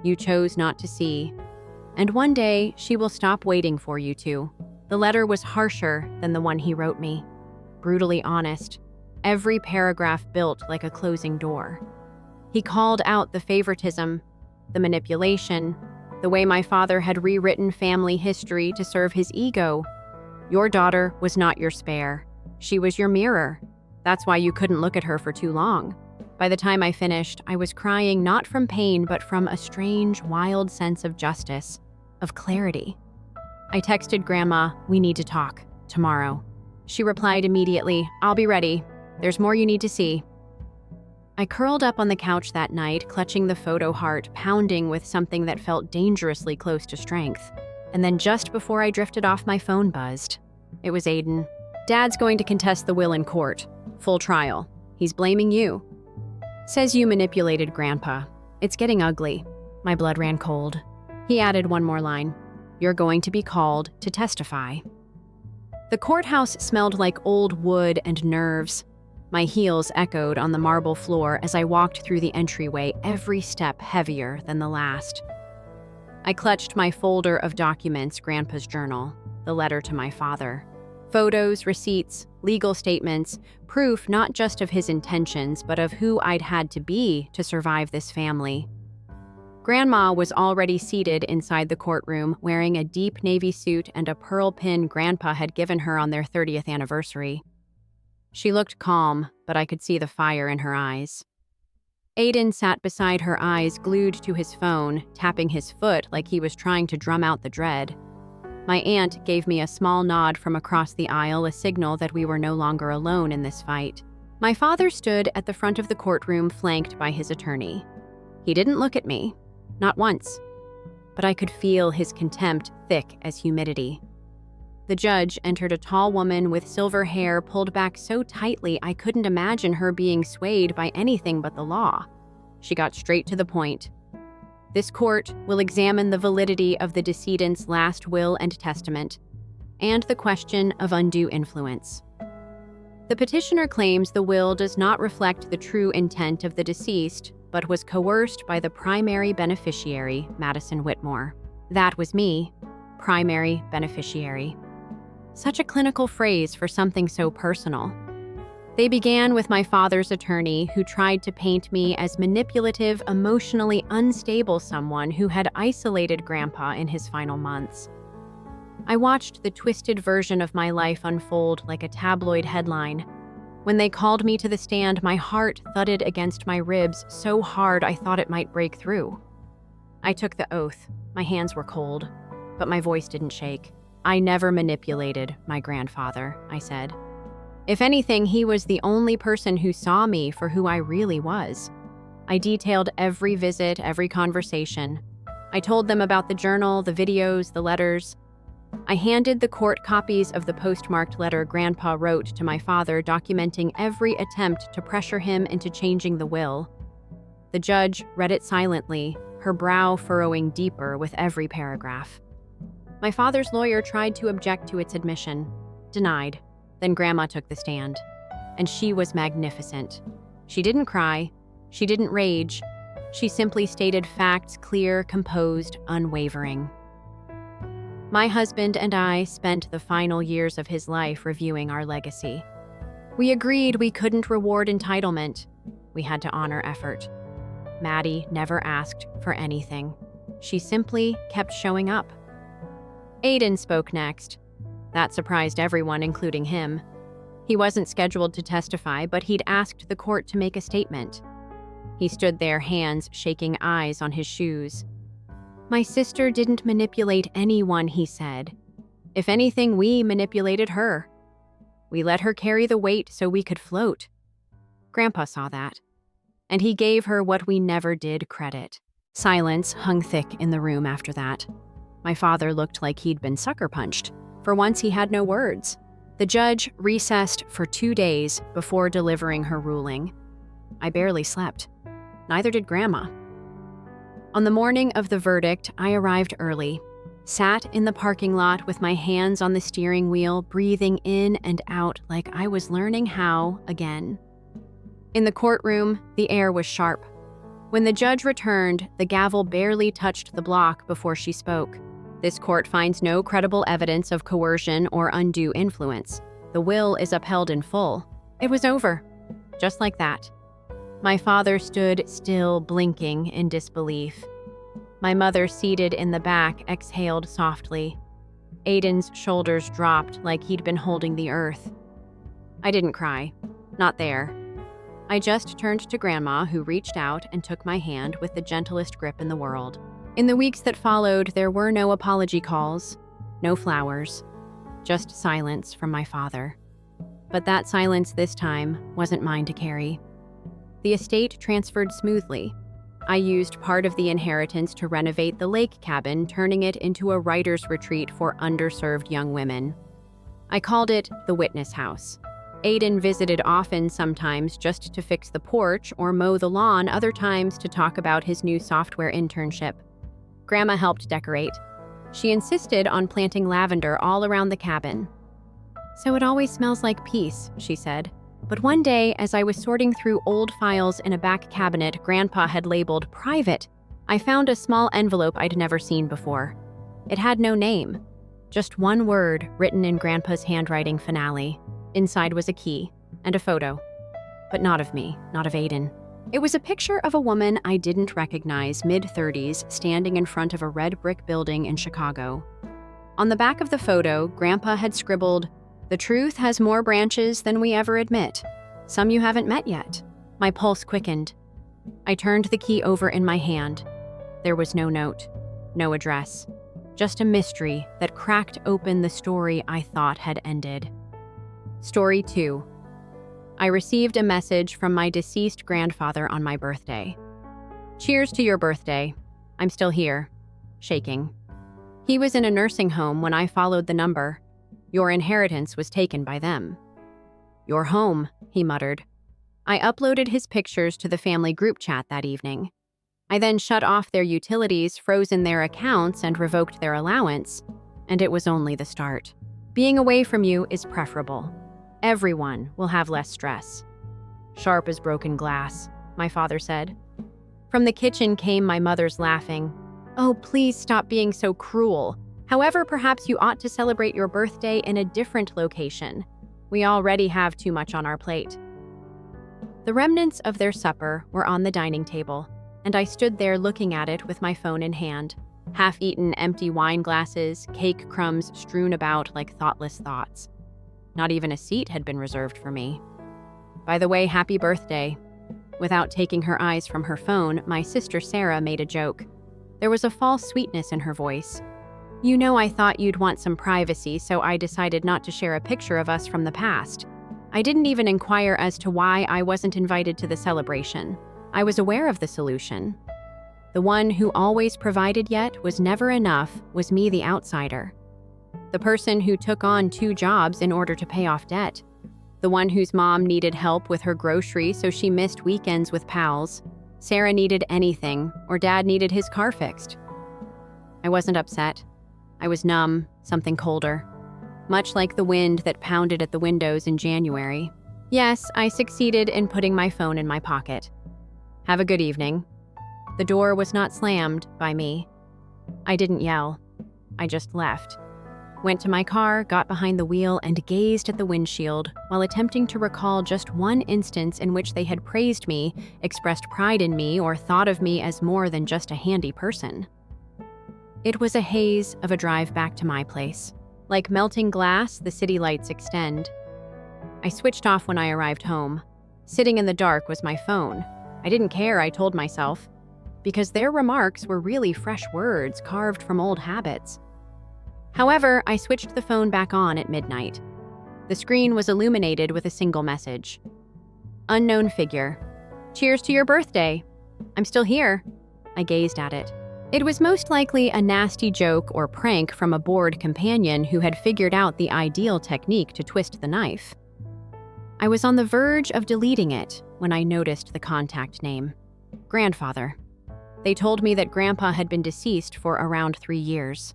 You chose not to see. And one day, she will stop waiting for you to." The letter was harsher than the one he wrote me. Brutally honest. Every paragraph built like a closing door. He called out the favoritism, the manipulation, the way my father had rewritten family history to serve his ego. "Your daughter was not your spare. She was your mirror. That's why you couldn't look at her for too long." By the time I finished, I was crying not from pain, but from a strange, wild sense of justice, of clarity. I texted Grandma, "We need to talk, tomorrow." She replied immediately, "I'll be ready. There's more you need to see." I curled up on the couch that night, clutching the photo, heart pounding with something that felt dangerously close to strength. And then just before I drifted off, my phone buzzed. It was Aiden. "Dad's going to contest the will in court. Full trial. He's blaming you. Says you manipulated Grandpa. It's getting ugly." My blood ran cold. He added one more line. "You're going to be called to testify." The courthouse smelled like old wood and nerves. My heels echoed on the marble floor as I walked through the entryway, every step heavier than the last. I clutched my folder of documents, Grandpa's journal, the letter to my father. Photos, receipts, legal statements, proof not just of his intentions, but of who I'd had to be to survive this family. Grandma was already seated inside the courtroom, wearing a deep navy suit and a pearl pin Grandpa had given her on their 30th anniversary. She looked calm, but I could see the fire in her eyes. Aiden sat beside her, eyes glued to his phone, tapping his foot like he was trying to drum out the dread. My aunt gave me a small nod from across the aisle, a signal that we were no longer alone in this fight. My father stood at the front of the courtroom, flanked by his attorney. He didn't look at me, not once, but I could feel his contempt thick as humidity. The judge entered, a tall woman with silver hair pulled back so tightly I couldn't imagine her being swayed by anything but the law. She got straight to the point. "This court will examine the validity of the decedent's last will and testament, and the question of undue influence. The petitioner claims the will does not reflect the true intent of the deceased, but was coerced by the primary beneficiary, Madison Whitmore." That was me, primary beneficiary. Such a clinical phrase for something so personal. They began with my father's attorney, who tried to paint me as manipulative, emotionally unstable someone who had isolated Grandpa in his final months. I watched the twisted version of my life unfold like a tabloid headline. When they called me to the stand, my heart thudded against my ribs so hard I thought it might break through. I took the oath. My hands were cold, but my voice didn't shake. "I never manipulated my grandfather," I said. If anything, he was the only person who saw me for who I really was. I detailed every visit, every conversation. I told them about the journal, the videos, the letters. I handed the court copies of the postmarked letter Grandpa wrote to my father, documenting every attempt to pressure him into changing the will. The judge read it silently, her brow furrowing deeper with every paragraph. My father's lawyer tried to object to its admission. Denied. Then Grandma took the stand. And she was magnificent. She didn't cry. She didn't rage. She simply stated facts, clear, composed, unwavering. My husband and I spent the final years of his life reviewing our legacy. We agreed we couldn't reward entitlement. We had to honor effort. Maddie never asked for anything. She simply kept showing up. Aiden spoke next. That surprised everyone, including him. He wasn't scheduled to testify, but he'd asked the court to make a statement. He stood there, hands shaking, eyes on his shoes. "My sister didn't manipulate anyone," he said. If anything, we manipulated her. We let her carry the weight so we could float. Grandpa saw that, and he gave her what we never did credit. Silence hung thick in the room after that. My father looked like he'd been sucker punched. For once, he had no words. The judge recessed for 2 days before delivering her ruling. I barely slept. Neither did Grandma. On the morning of the verdict, I arrived early, sat in the parking lot with my hands on the steering wheel, breathing in and out like I was learning how again. In the courtroom, the air was sharp. When the judge returned, the gavel barely touched the block before she spoke. This court finds no credible evidence of coercion or undue influence. The will is upheld in full. It was over. Just like that. My father stood still, blinking in disbelief. My mother, seated in the back, exhaled softly. Aiden's shoulders dropped like he'd been holding the earth. I didn't cry. Not there. I just turned to Grandma, who reached out and took my hand with the gentlest grip in the world. In the weeks that followed, there were no apology calls, no flowers, just silence from my father. But that silence this time wasn't mine to carry. The estate transferred smoothly. I used part of the inheritance to renovate the lake cabin, turning it into a writer's retreat for underserved young women. I called it the Witness House. Aiden visited often, sometimes just to fix the porch or mow the lawn, other times to talk about his new software internship. Grandma helped decorate. She insisted on planting lavender all around the cabin. "So it always smells like peace," she said. But one day, as I was sorting through old files in a back cabinet Grandpa had labeled private, I found a small envelope I'd never seen before. It had no name, just one word written in Grandpa's handwriting, finale. Inside was a key and a photo, but not of me, not of Aiden. It was a picture of a woman I didn't recognize, mid-30s, standing in front of a red brick building in Chicago. On the back of the photo, Grandpa had scribbled, "The truth has more branches than we ever admit. Some you haven't met yet." My pulse quickened. I turned the key over in my hand. There was no note, no address, just a mystery that cracked open the story I thought had ended. Story 2. I received a message from my deceased grandfather on my birthday. "Cheers to your birthday. I'm still here." Shaking. He was in a nursing home when I followed the number. "Your inheritance was taken by them." "Your home," he muttered. I uploaded his pictures to the family group chat that evening. I then shut off their utilities, frozen their accounts, and revoked their allowance. And it was only the start. Being away from you is preferable. Everyone will have less stress. "Sharp as broken glass," my father said. From the kitchen came my mother's laughing. "Oh, please stop being so cruel. However, perhaps you ought to celebrate your birthday in a different location. We already have too much on our plate." The remnants of their supper were on the dining table, and I stood there looking at it with my phone in hand. Half-eaten empty wine glasses, cake crumbs strewn about like thoughtless thoughts. Not even a seat had been reserved for me. "By the way, happy birthday." Without taking her eyes from her phone, my sister Sarah made a joke. There was a false sweetness in her voice. "You know, I thought you'd want some privacy, so I decided not to share a picture of us from the past. I didn't even inquire as to why I wasn't invited to the celebration. I was aware of the solution. The one who always provided yet was never enough was me, the outsider. The person who took on 2 jobs in order to pay off debt. The one whose mom needed help with her groceries, so she missed weekends with pals. Sarah needed anything, or Dad needed his car fixed. I wasn't upset. I was numb, something colder. Much like the wind that pounded at the windows in January. Yes, I succeeded in putting my phone in my pocket. "Have a good evening." The door was not slammed by me. I didn't yell. I just left. Went to my car, got behind the wheel, and gazed at the windshield while attempting to recall just one instance in which they had praised me, expressed pride in me, or thought of me as more than just a handy person. It was a haze of a drive back to my place. Like melting glass, the city lights extend. I switched off when I arrived home. Sitting in the dark was my phone. I didn't care, I told myself, because their remarks were really fresh words carved from old habits. However, I switched the phone back on at midnight. The screen was illuminated with a single message. Unknown figure. Cheers to your birthday. I'm still here. I gazed at it. It was most likely a nasty joke or prank from a bored companion who had figured out the ideal technique to twist the knife. I was on the verge of deleting it when I noticed the contact name. Grandfather. They told me that Grandpa had been deceased for around 3 years.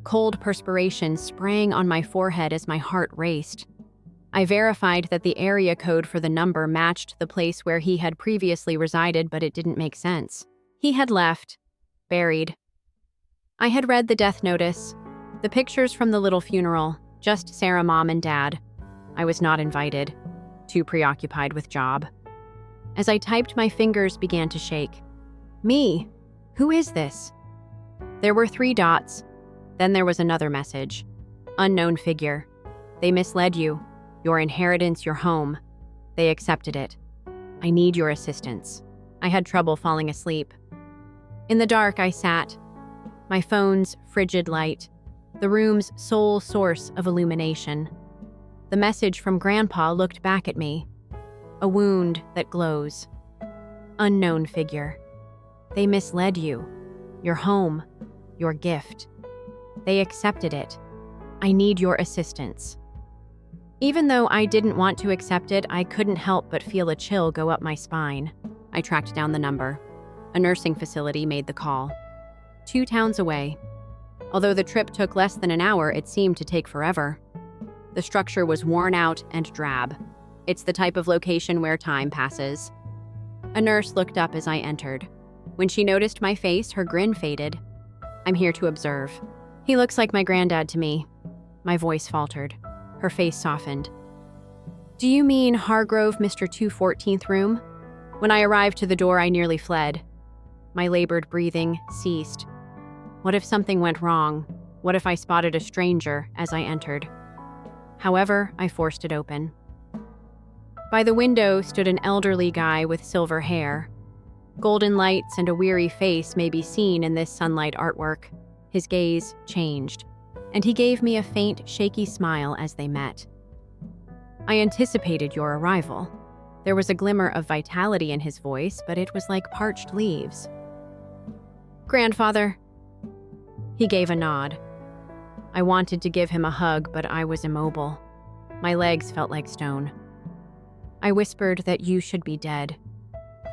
Cold perspiration sprang on my forehead as my heart raced. I verified that the area code for the number matched the place where he had previously resided, but it didn't make sense. He had left. Buried. I had read the death notice, the pictures from the little funeral, just Sarah, Mom, and Dad. I was not invited, too preoccupied with job. As I typed, my fingers began to shake. Me? Who is this? There were 3 dots. Then there was another message. Unknown figure. They misled you. Your inheritance, your home. They accepted it. I need your assistance. I had trouble falling asleep. In the dark, I sat. My phone's frigid light, the room's sole source of illumination. The message from Grandpa looked back at me. A wound that glows. Unknown figure. They misled you. Your home. Your gift. They accepted it. I need your assistance. Even though I didn't want to accept it, I couldn't help but feel a chill go up my spine. I tracked down the number. A nursing facility made the call. 2 towns away. Although the trip took less than an hour, it seemed to take forever. The structure was worn out and drab. It's the type of location where time passes. A nurse looked up as I entered. When she noticed my face, her grin faded. I'm here to observe. He looks like my granddad to me. My voice faltered. Her face softened. Do you mean Hargrove, Mr. 214th room? When I arrived to the door, I nearly fled. My labored breathing ceased. What if something went wrong? What if I spotted a stranger as I entered? However, I forced it open. By the window stood an elderly guy with silver hair. Golden lights and a weary face may be seen in this sunlight artwork. His gaze changed, and he gave me a faint, shaky smile as they met. I anticipated your arrival. There was a glimmer of vitality in his voice, but it was like parched leaves. Grandfather. He gave a nod. I wanted to give him a hug, but I was immobile. My legs felt like stone. I whispered that you should be dead.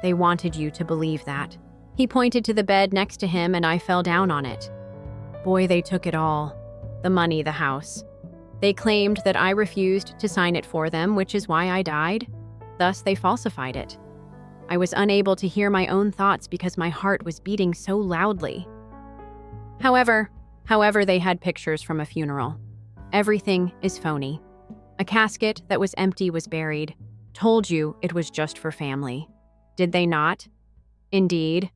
They wanted you to believe that. He pointed to the bed next to him, and I fell down on it. Boy, they took it all. The money, the house. They claimed that I refused to sign it for them, which is why I died. Thus, they falsified it. I was unable to hear my own thoughts because my heart was beating so loudly. However, they had pictures from a funeral. Everything is phony. A casket that was empty was buried. Told you it was just for family. Did they not? Indeed.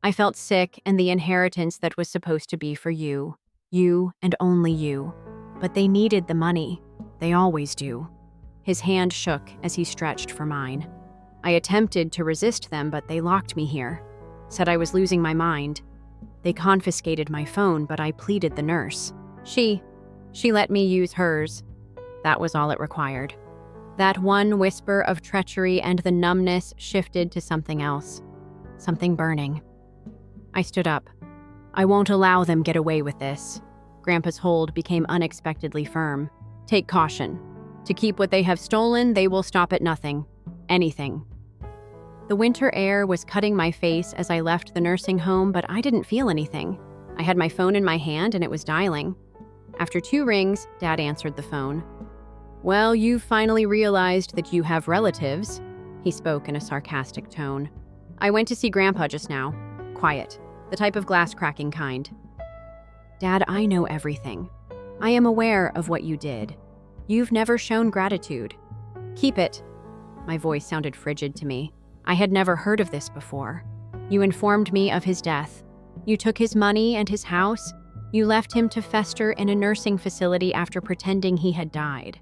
I felt sick and the inheritance that was supposed to be for you. You and only you. But they needed the money. They always do. His hand shook as he stretched for mine. I attempted to resist them, but they locked me here. Said I was losing my mind. They confiscated my phone, but I pleaded the nurse. She let me use hers. That was all it required. That one whisper of treachery and the numbness shifted to something else. Something burning. I stood up. I won't allow them get away with this. Grandpa's hold became unexpectedly firm. Take caution. To keep what they have stolen, they will stop at nothing. Anything. The winter air was cutting my face as I left the nursing home, but I didn't feel anything. I had my phone in my hand and it was dialing. After 2 rings, Dad answered the phone. Well, you've finally realized that you have relatives, he spoke in a sarcastic tone. I went to see Grandpa just now. Quiet. The type of glass cracking kind. Dad, I know everything. I am aware of what you did. You've never shown gratitude. Keep it. My voice sounded frigid to me. I had never heard of this before. You informed me of his death. You took his money and his house. You left him to fester in a nursing facility after pretending he had died.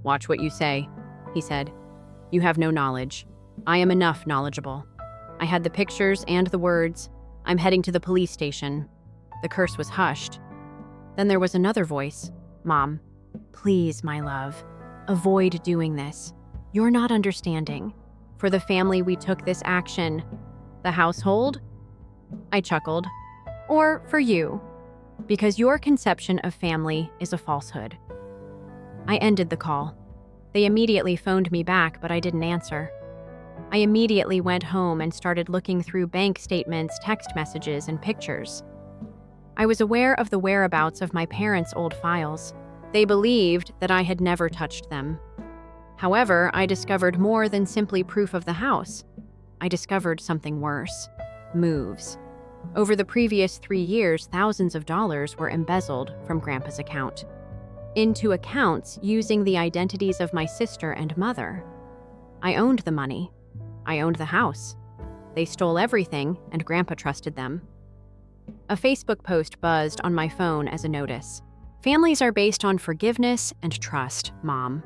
Watch what you say, he said. You have no knowledge. I am enough knowledgeable. I had the pictures and the words. I'm heading to the police station. The curse was hushed. Then there was another voice. Mom, please, my love, avoid doing this. You're not understanding. For the family, we took this action. The household? I chuckled. Or for you, because your conception of family is a falsehood. I ended the call. They immediately phoned me back, but I didn't answer. I immediately went home and started looking through bank statements, text messages, and pictures. I was aware of the whereabouts of my parents' old files. They believed that I had never touched them. However, I discovered more than simply proof of the house. I discovered something worse. Moves. Over the previous 3 years, thousands of dollars were embezzled from Grandpa's account into accounts using the identities of my sister and mother. I owned the money. I owned the house. They stole everything, and Grandpa trusted them. A Facebook post buzzed on my phone as a notice. Families are based on forgiveness and trust, Mom.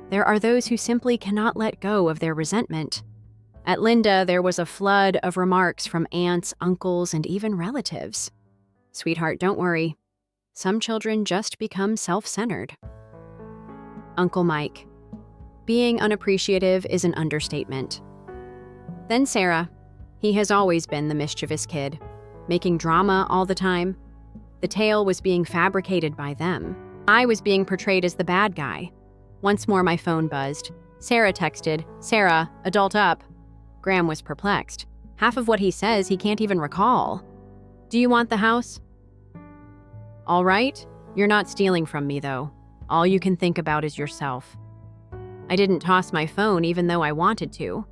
There are those who simply cannot let go of their resentment. At Linda, there was a flood of remarks from aunts, uncles, and even relatives. Sweetheart, don't worry. Some children just become self-centered. Uncle Mike. Being unappreciative is an understatement. Then Sarah. He has always been the mischievous kid, making drama all the time. The tale was being fabricated by them. I was being portrayed as the bad guy. Once more my phone buzzed. Sarah texted, "Sarah, adult up." Graham was perplexed. Half of what he says he can't even recall. "Do you want the house?" "All right. You're not stealing from me, though. All you can think about is yourself." I didn't toss my phone even though I wanted to.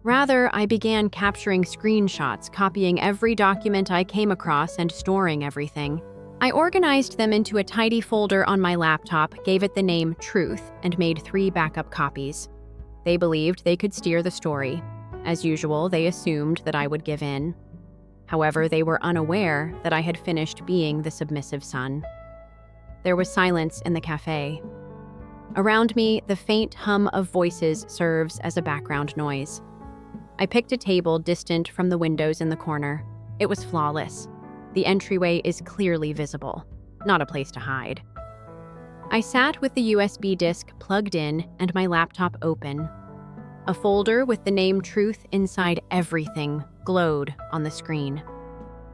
Rather, I began capturing screenshots, copying every document I came across and storing everything. I organized them into a tidy folder on my laptop, gave it the name Truth, and made 3 backup copies. They believed they could steer the story. As usual, they assumed that I would give in. However, they were unaware that I had finished being the submissive son. There was silence in the cafe. Around me, the faint hum of voices serves as a background noise. I picked a table distant from the windows in the corner. It was flawless. The entryway is clearly visible, not a place to hide. I sat with the USB disk plugged in and my laptop open. A folder with the name Truth inside everything glowed on the screen.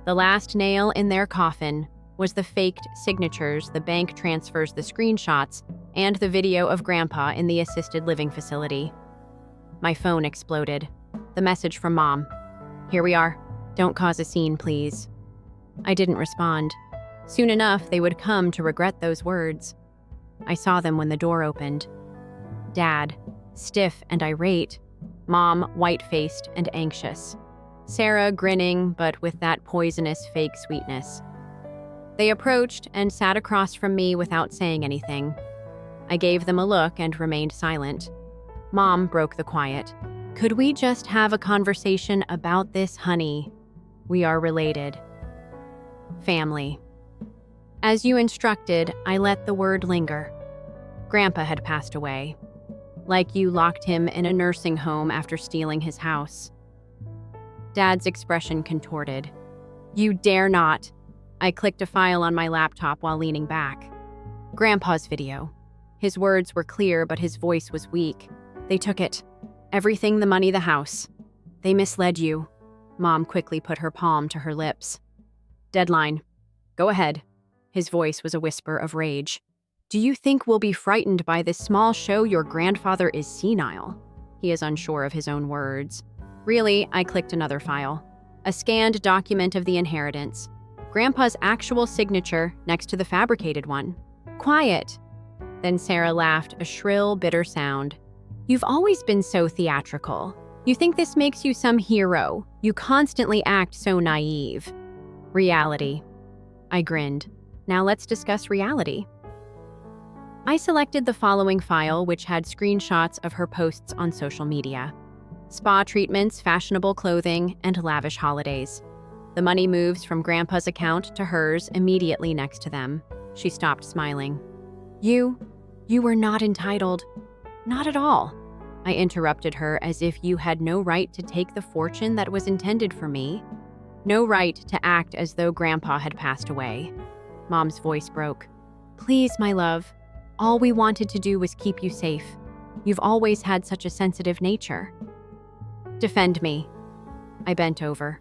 The last nail in their coffin was the faked signatures, the bank transfers, the screenshots, and the video of Grandpa in the assisted living facility. My phone exploded. The message from Mom. "Here we are. Don't cause a scene, please." I didn't respond. Soon enough, they would come to regret those words. I saw them when the door opened. Dad, stiff and irate. Mom, white-faced and anxious. Sarah, grinning, but with that poisonous fake sweetness. They approached and sat across from me without saying anything. I gave them a look and remained silent. Mom broke the quiet. "Could we just have a conversation about this, honey? We are related." Family. As you instructed, I let the word linger. Grandpa had passed away. Like you locked him in a nursing home after stealing his house. Dad's expression contorted. "You dare not." I clicked a file on my laptop while leaning back. Grandpa's video. His words were clear, but his voice was weak. "They took it. Everything, the money, the house. They misled you." Mom quickly put her palm to her lips. "Deadline. Go ahead." His voice was a whisper of rage. "Do you think we'll be frightened by this small show your grandfather is senile?" He is unsure of his own words. Really, I clicked another file. A scanned document of the inheritance. Grandpa's actual signature next to the fabricated one. "Quiet." Then Sarah laughed, a shrill, bitter sound. "You've always been so theatrical. You think this makes you some hero. You constantly act so naive." Reality. I grinned. Now let's discuss reality. I selected the following file, which had screenshots of her posts on social media. Spa treatments, fashionable clothing, and lavish holidays. The money moves from Grandpa's account to hers immediately next to them. She stopped smiling. You were not entitled." "Not at all." I interrupted her as if you had no right to take the fortune that was intended for me. No right to act as though Grandpa had passed away. Mom's voice broke. Please, my love. All we wanted to do was keep you safe. You've always had such a sensitive nature. Defend me. I bent over.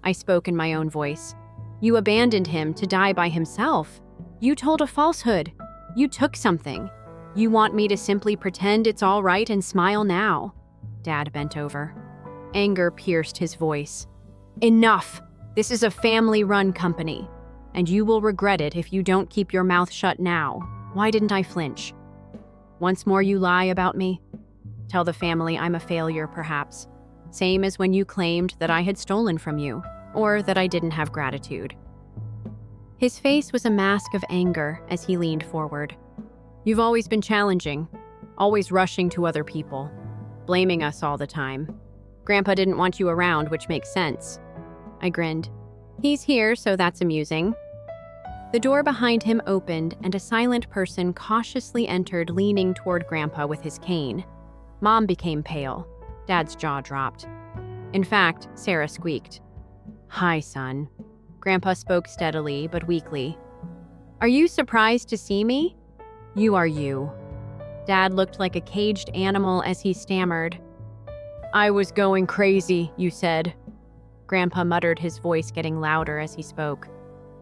I spoke in my own voice. You abandoned him to die by himself. You told a falsehood. You took something. You want me to simply pretend it's all right and smile now. Dad bent over. Anger pierced his voice. Enough! This is a family-run company, and you will regret it if you don't keep your mouth shut now. Why didn't I flinch? Once more you lie about me? Tell the family I'm a failure, perhaps. Same as when you claimed that I had stolen from you, or that I didn't have gratitude. His face was a mask of anger as he leaned forward. You've always been challenging, always rushing to other people, blaming us all the time. Grandpa didn't want you around, which makes sense. I grinned. He's here, so that's amusing. The door behind him opened, and a silent person cautiously entered, leaning toward Grandpa with his cane. Mom became pale. Dad's jaw dropped. In fact, Sarah squeaked. Hi, son. Grandpa spoke steadily, but weakly. Are you surprised to see me? You are you. Dad looked like a caged animal as he stammered. I was going crazy, you said. Grandpa muttered, his voice getting louder as he spoke.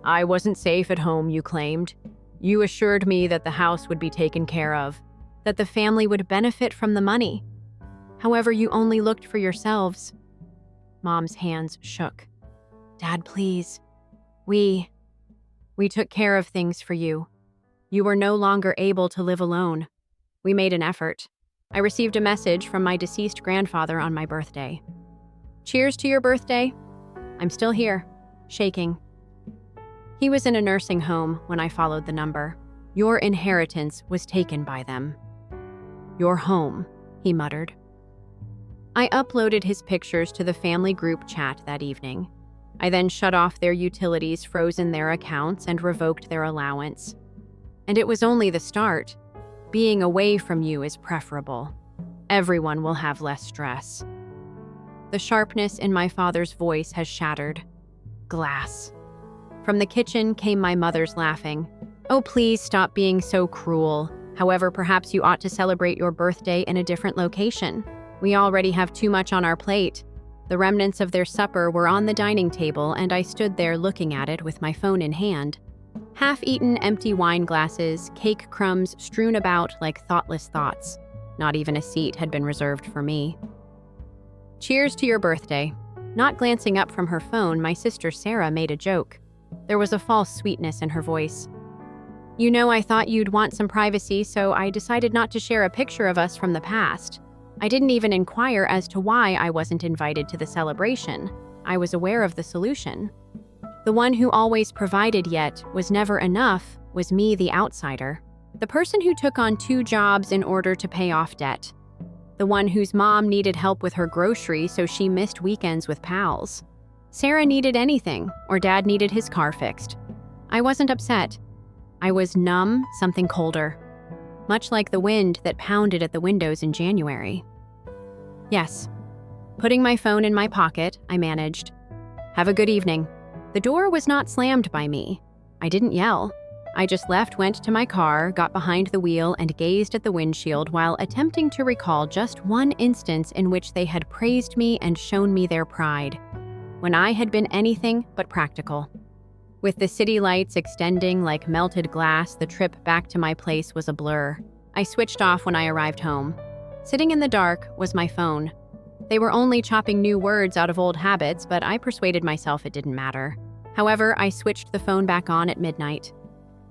I wasn't safe at home, you claimed. You assured me that the house would be taken care of, that the family would benefit from the money. However, you only looked for yourselves. Mom's hands shook. Dad, please. We took care of things for you. You were no longer able to live alone. We made an effort. I received a message from my deceased grandfather on my birthday. Cheers to your birthday. I'm still here, shaking. He was in a nursing home when I followed the number. Your inheritance was taken by them. Your home, he muttered. I uploaded his pictures to the family group chat that evening. I then shut off their utilities, frozen their accounts, and revoked their allowance. And it was only the start. Being away from you is preferable. Everyone will have less stress. The sharpness in my father's voice has shattered. Glass. From the kitchen came my mother's laughing. Oh, please stop being so cruel. However, perhaps you ought to celebrate your birthday in a different location. We already have too much on our plate. The remnants of their supper were on the dining table, and I stood there looking at it with my phone in hand. Half-eaten empty wine glasses, cake crumbs strewn about like thoughtless thoughts. Not even a seat had been reserved for me. Cheers to your birthday. Not glancing up from her phone, my sister Sarah made a joke. There was a false sweetness in her voice. You know, I thought you'd want some privacy, so I decided not to share a picture of us from the past. I didn't even inquire as to why I wasn't invited to the celebration. I was aware of the solution. The one who always provided yet was never enough was me, the outsider. The person who took on 2 jobs in order to pay off debt. The one whose mom needed help with her groceries, so she missed weekends with pals. Sarah needed anything, or Dad needed his car fixed. I wasn't upset. I was numb, something colder. Much like the wind that pounded at the windows in January. Yes. Putting my phone in my pocket, I managed. Have a good evening. The door was not slammed by me. I didn't yell. I just went to my car, got behind the wheel, and gazed at the windshield while attempting to recall just one instance in which they had praised me and shown me their pride, when I had been anything but practical. With the city lights extending like melted glass, the trip back to my place was a blur. I switched off when I arrived home. Sitting in the dark was my phone. They were only chopping new words out of old habits, but I persuaded myself it didn't matter. However, I switched the phone back on at midnight.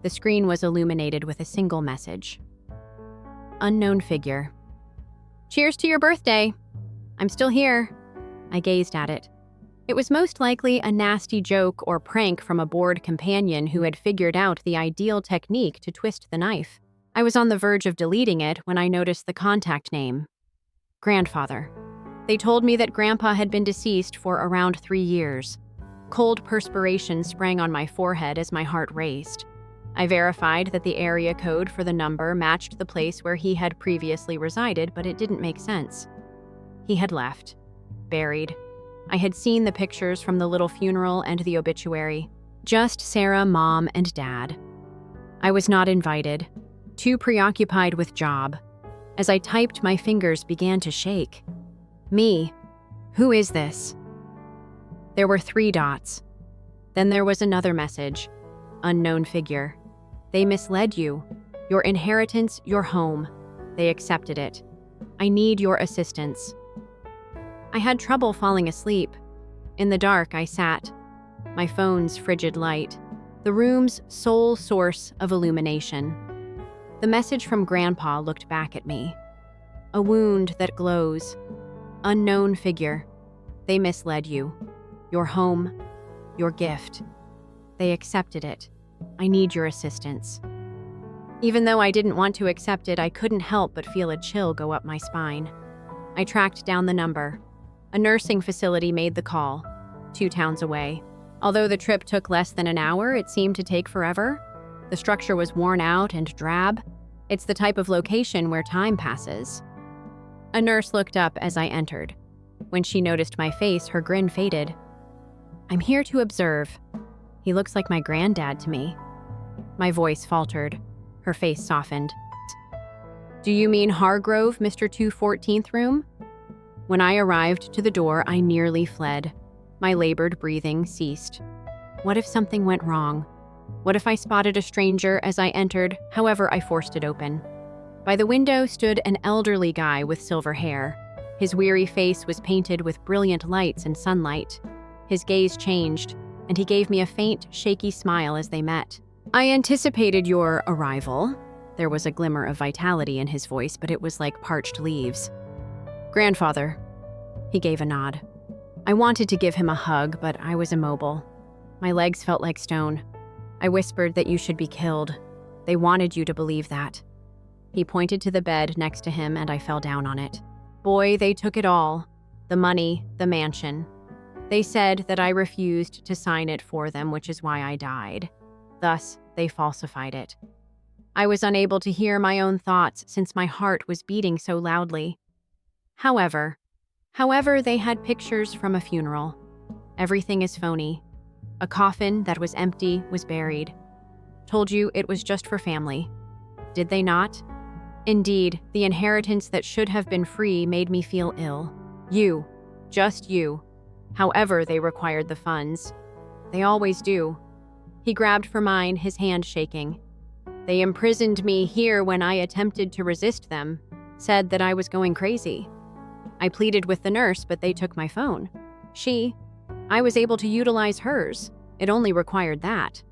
The screen was illuminated with a single message. Unknown figure. Cheers to your birthday. I'm still here. I gazed at it. It was most likely a nasty joke or prank from a bored companion who had figured out the ideal technique to twist the knife. I was on the verge of deleting it when I noticed the contact name. Grandfather. They told me that Grandpa had been deceased for around 3 years. Cold perspiration sprang on my forehead as my heart raced. I verified that the area code for the number matched the place where he had previously resided, but it didn't make sense. He had left. Buried. I had seen the pictures from the little funeral and the obituary. Just Sarah, Mom, and Dad. I was not invited, too preoccupied with job. As I typed, my fingers began to shake. Me. Who is this? There were 3 dots. Then there was another message. Unknown figure. They misled you. Your inheritance, your home. They accepted it. I need your assistance. I had trouble falling asleep. In the dark, I sat. My phone's frigid light. The room's sole source of illumination. The message from Grandpa looked back at me. A wound that glows. Unknown figure. They misled you. Your home. Your gift. They accepted it. I need your assistance. Even though I didn't want to accept it, I couldn't help but feel a chill go up my spine. I tracked down the number. A nursing facility made the call, 2 towns away. Although the trip took less than an hour, it seemed to take forever. The structure was worn out and drab. It's the type of location where time passes. A nurse looked up as I entered. When she noticed my face, her grin faded. I'm here to observe. He looks like my granddad to me. My voice faltered. Her face softened. Do you mean Hargrove, Mr. 214th room? When I arrived to the door, I nearly fled. My labored breathing ceased. What if something went wrong? What if I spotted a stranger as I entered? However, I forced it open. By the window stood an elderly guy with silver hair. His weary face was painted with brilliant lights and sunlight. His gaze changed, and he gave me a faint, shaky smile as they met. I anticipated your arrival. There was a glimmer of vitality in his voice, but it was like parched leaves. Grandfather. He gave a nod. I wanted to give him a hug, but I was immobile. My legs felt like stone. I whispered that you should be killed. They wanted you to believe that. He pointed to the bed next to him, and I fell down on it. Boy, they took it all. The money, the mansion. They said that I refused to sign it for them, which is why I died. Thus, they falsified it. I was unable to hear my own thoughts since my heart was beating so loudly. However, they had pictures from a funeral. Everything is phony. A coffin that was empty was buried. Told you it was just for family. Did they not? Indeed, the inheritance that should have been free made me feel ill. You. Just you. However, they required the funds. They always do. He grabbed for mine, his hand shaking. They imprisoned me here when I attempted to resist them, said that I was going crazy. I pleaded with the nurse, but they took my phone. I was able to utilize hers. It only required that.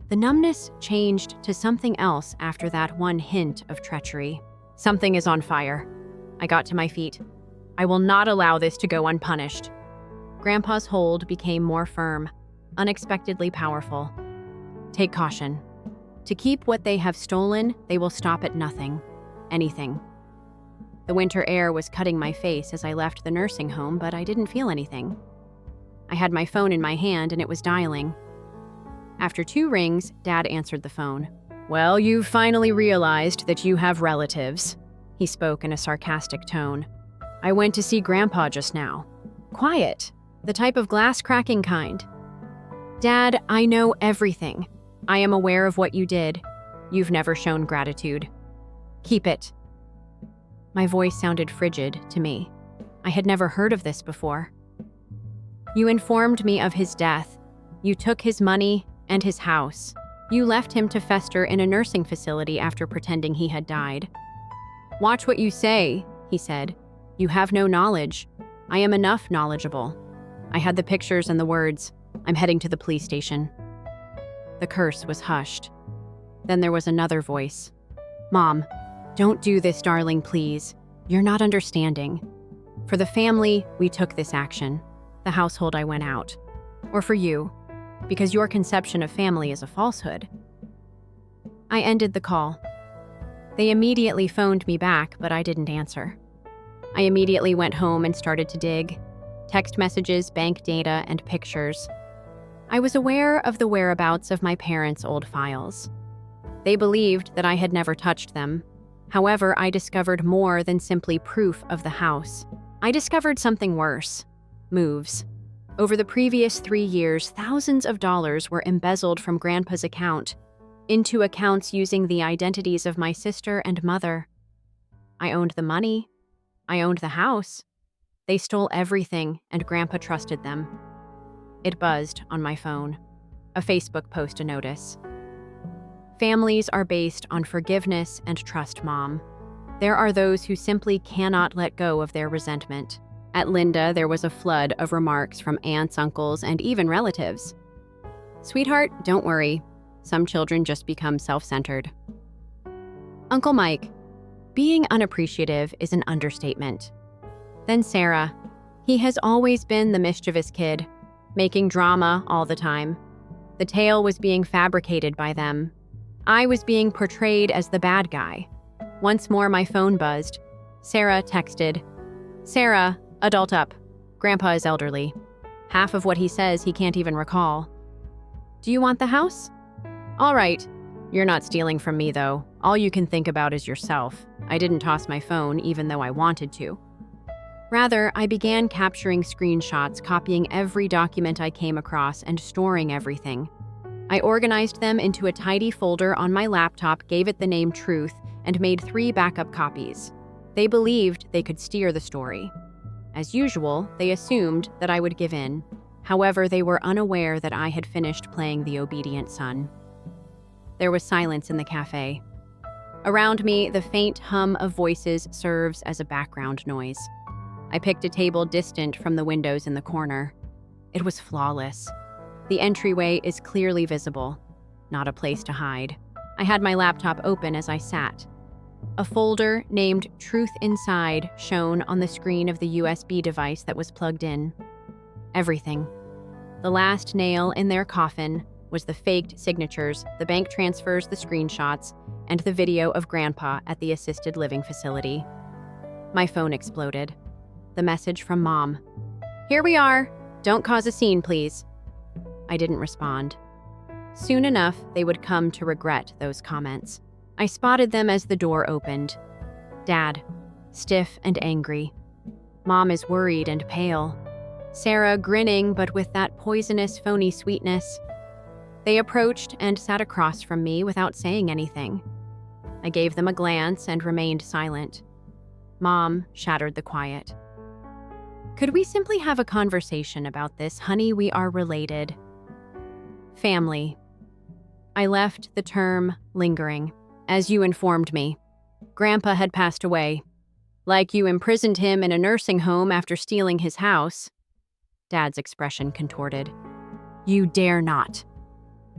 The numbness changed to something else after that one hint of treachery. Something is on fire. I got to my feet. I will not allow this to go unpunished. Grandpa's hold became more firm, unexpectedly powerful. Take caution. To keep what they have stolen, they will stop at nothing. Anything. The winter air was cutting my face as I left the nursing home, but I didn't feel anything. I had my phone in my hand and it was dialing. After 2 rings, Dad answered the phone. Well, you've finally realized that you have relatives. He spoke in a sarcastic tone. I went to see Grandpa just now. Quiet. The type of glass-cracking kind. Dad, I know everything. I am aware of what you did. You've never shown gratitude. Keep it. My voice sounded frigid to me. I had never heard of this before. You informed me of his death. You took his money and his house. You left him to fester in a nursing facility after pretending he had died. Watch what you say, he said. You have no knowledge. I am enough knowledgeable. I had the pictures and the words. I'm heading to the police station. The curse was hushed. Then there was another voice. Mom, don't do this, darling, please. You're not understanding. For the family, we took this action. The household, I went out. Or for you, because your conception of family is a falsehood. I ended the call. They immediately phoned me back, but I didn't answer. I immediately went home and started to dig. Text messages, bank data, and pictures. I was aware of the whereabouts of my parents' old files. They believed that I had never touched them. However, I discovered more than simply proof of the house. I discovered something worse. Moves. Over the previous 3 years, thousands of dollars were embezzled from Grandpa's account into accounts using the identities of my sister and mother. I owned the money. I owned the house. They stole everything, and Grandpa trusted them. It buzzed on my phone. A Facebook post, a notice. Families are based on forgiveness and trust, Mom. There are those who simply cannot let go of their resentment. At Linda, there was a flood of remarks from aunts, uncles, and even relatives. Sweetheart, don't worry. Some children just become self-centered. Uncle Mike, being unappreciative is an understatement. Then Sarah, he has always been the mischievous kid, making drama all the time. The tale was being fabricated by them. I was being portrayed as the bad guy. Once more, my phone buzzed. Sarah texted, "Sarah, adult up. Grandpa is elderly. Half of what he says he can't even recall. Do you want the house? All right. You're not stealing from me, though. All you can think about is yourself. I didn't toss my phone, even though I wanted to. Rather, I began capturing screenshots, copying every document I came across, and storing everything. I organized them into a tidy folder on my laptop, gave it the name Truth, and made 3 backup copies. They believed they could steer the story. As usual, they assumed that I would give in. However, they were unaware that I had finished playing the obedient son. There was silence in the cafe. Around me, the faint hum of voices serves as a background noise. I picked a table distant from the windows in the corner. It was flawless. The entryway is clearly visible, not a place to hide. I had my laptop open as I sat. A folder named Truth Inside shone on the screen of the USB device that was plugged in. Everything. The last nail in their coffin was the faked signatures, the bank transfers, the screenshots, and the video of Grandpa at the assisted living facility. My phone exploded. The message from Mom. "Here we are. Don't cause a scene, please." I didn't respond. Soon enough, they would come to regret those comments. I spotted them as the door opened. Dad, stiff and angry. Mom is worried and pale. Sarah grinning, but with that poisonous, phony sweetness. They approached and sat across from me without saying anything. I gave them a glance and remained silent. Mom shattered the quiet. "Could we simply have a conversation about this, honey? We are related." Family. I left the term lingering. "As you informed me, Grandpa had passed away. Like you imprisoned him in a nursing home after stealing his house." Dad's expression contorted. "You dare not."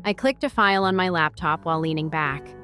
I clicked a file on my laptop while leaning back.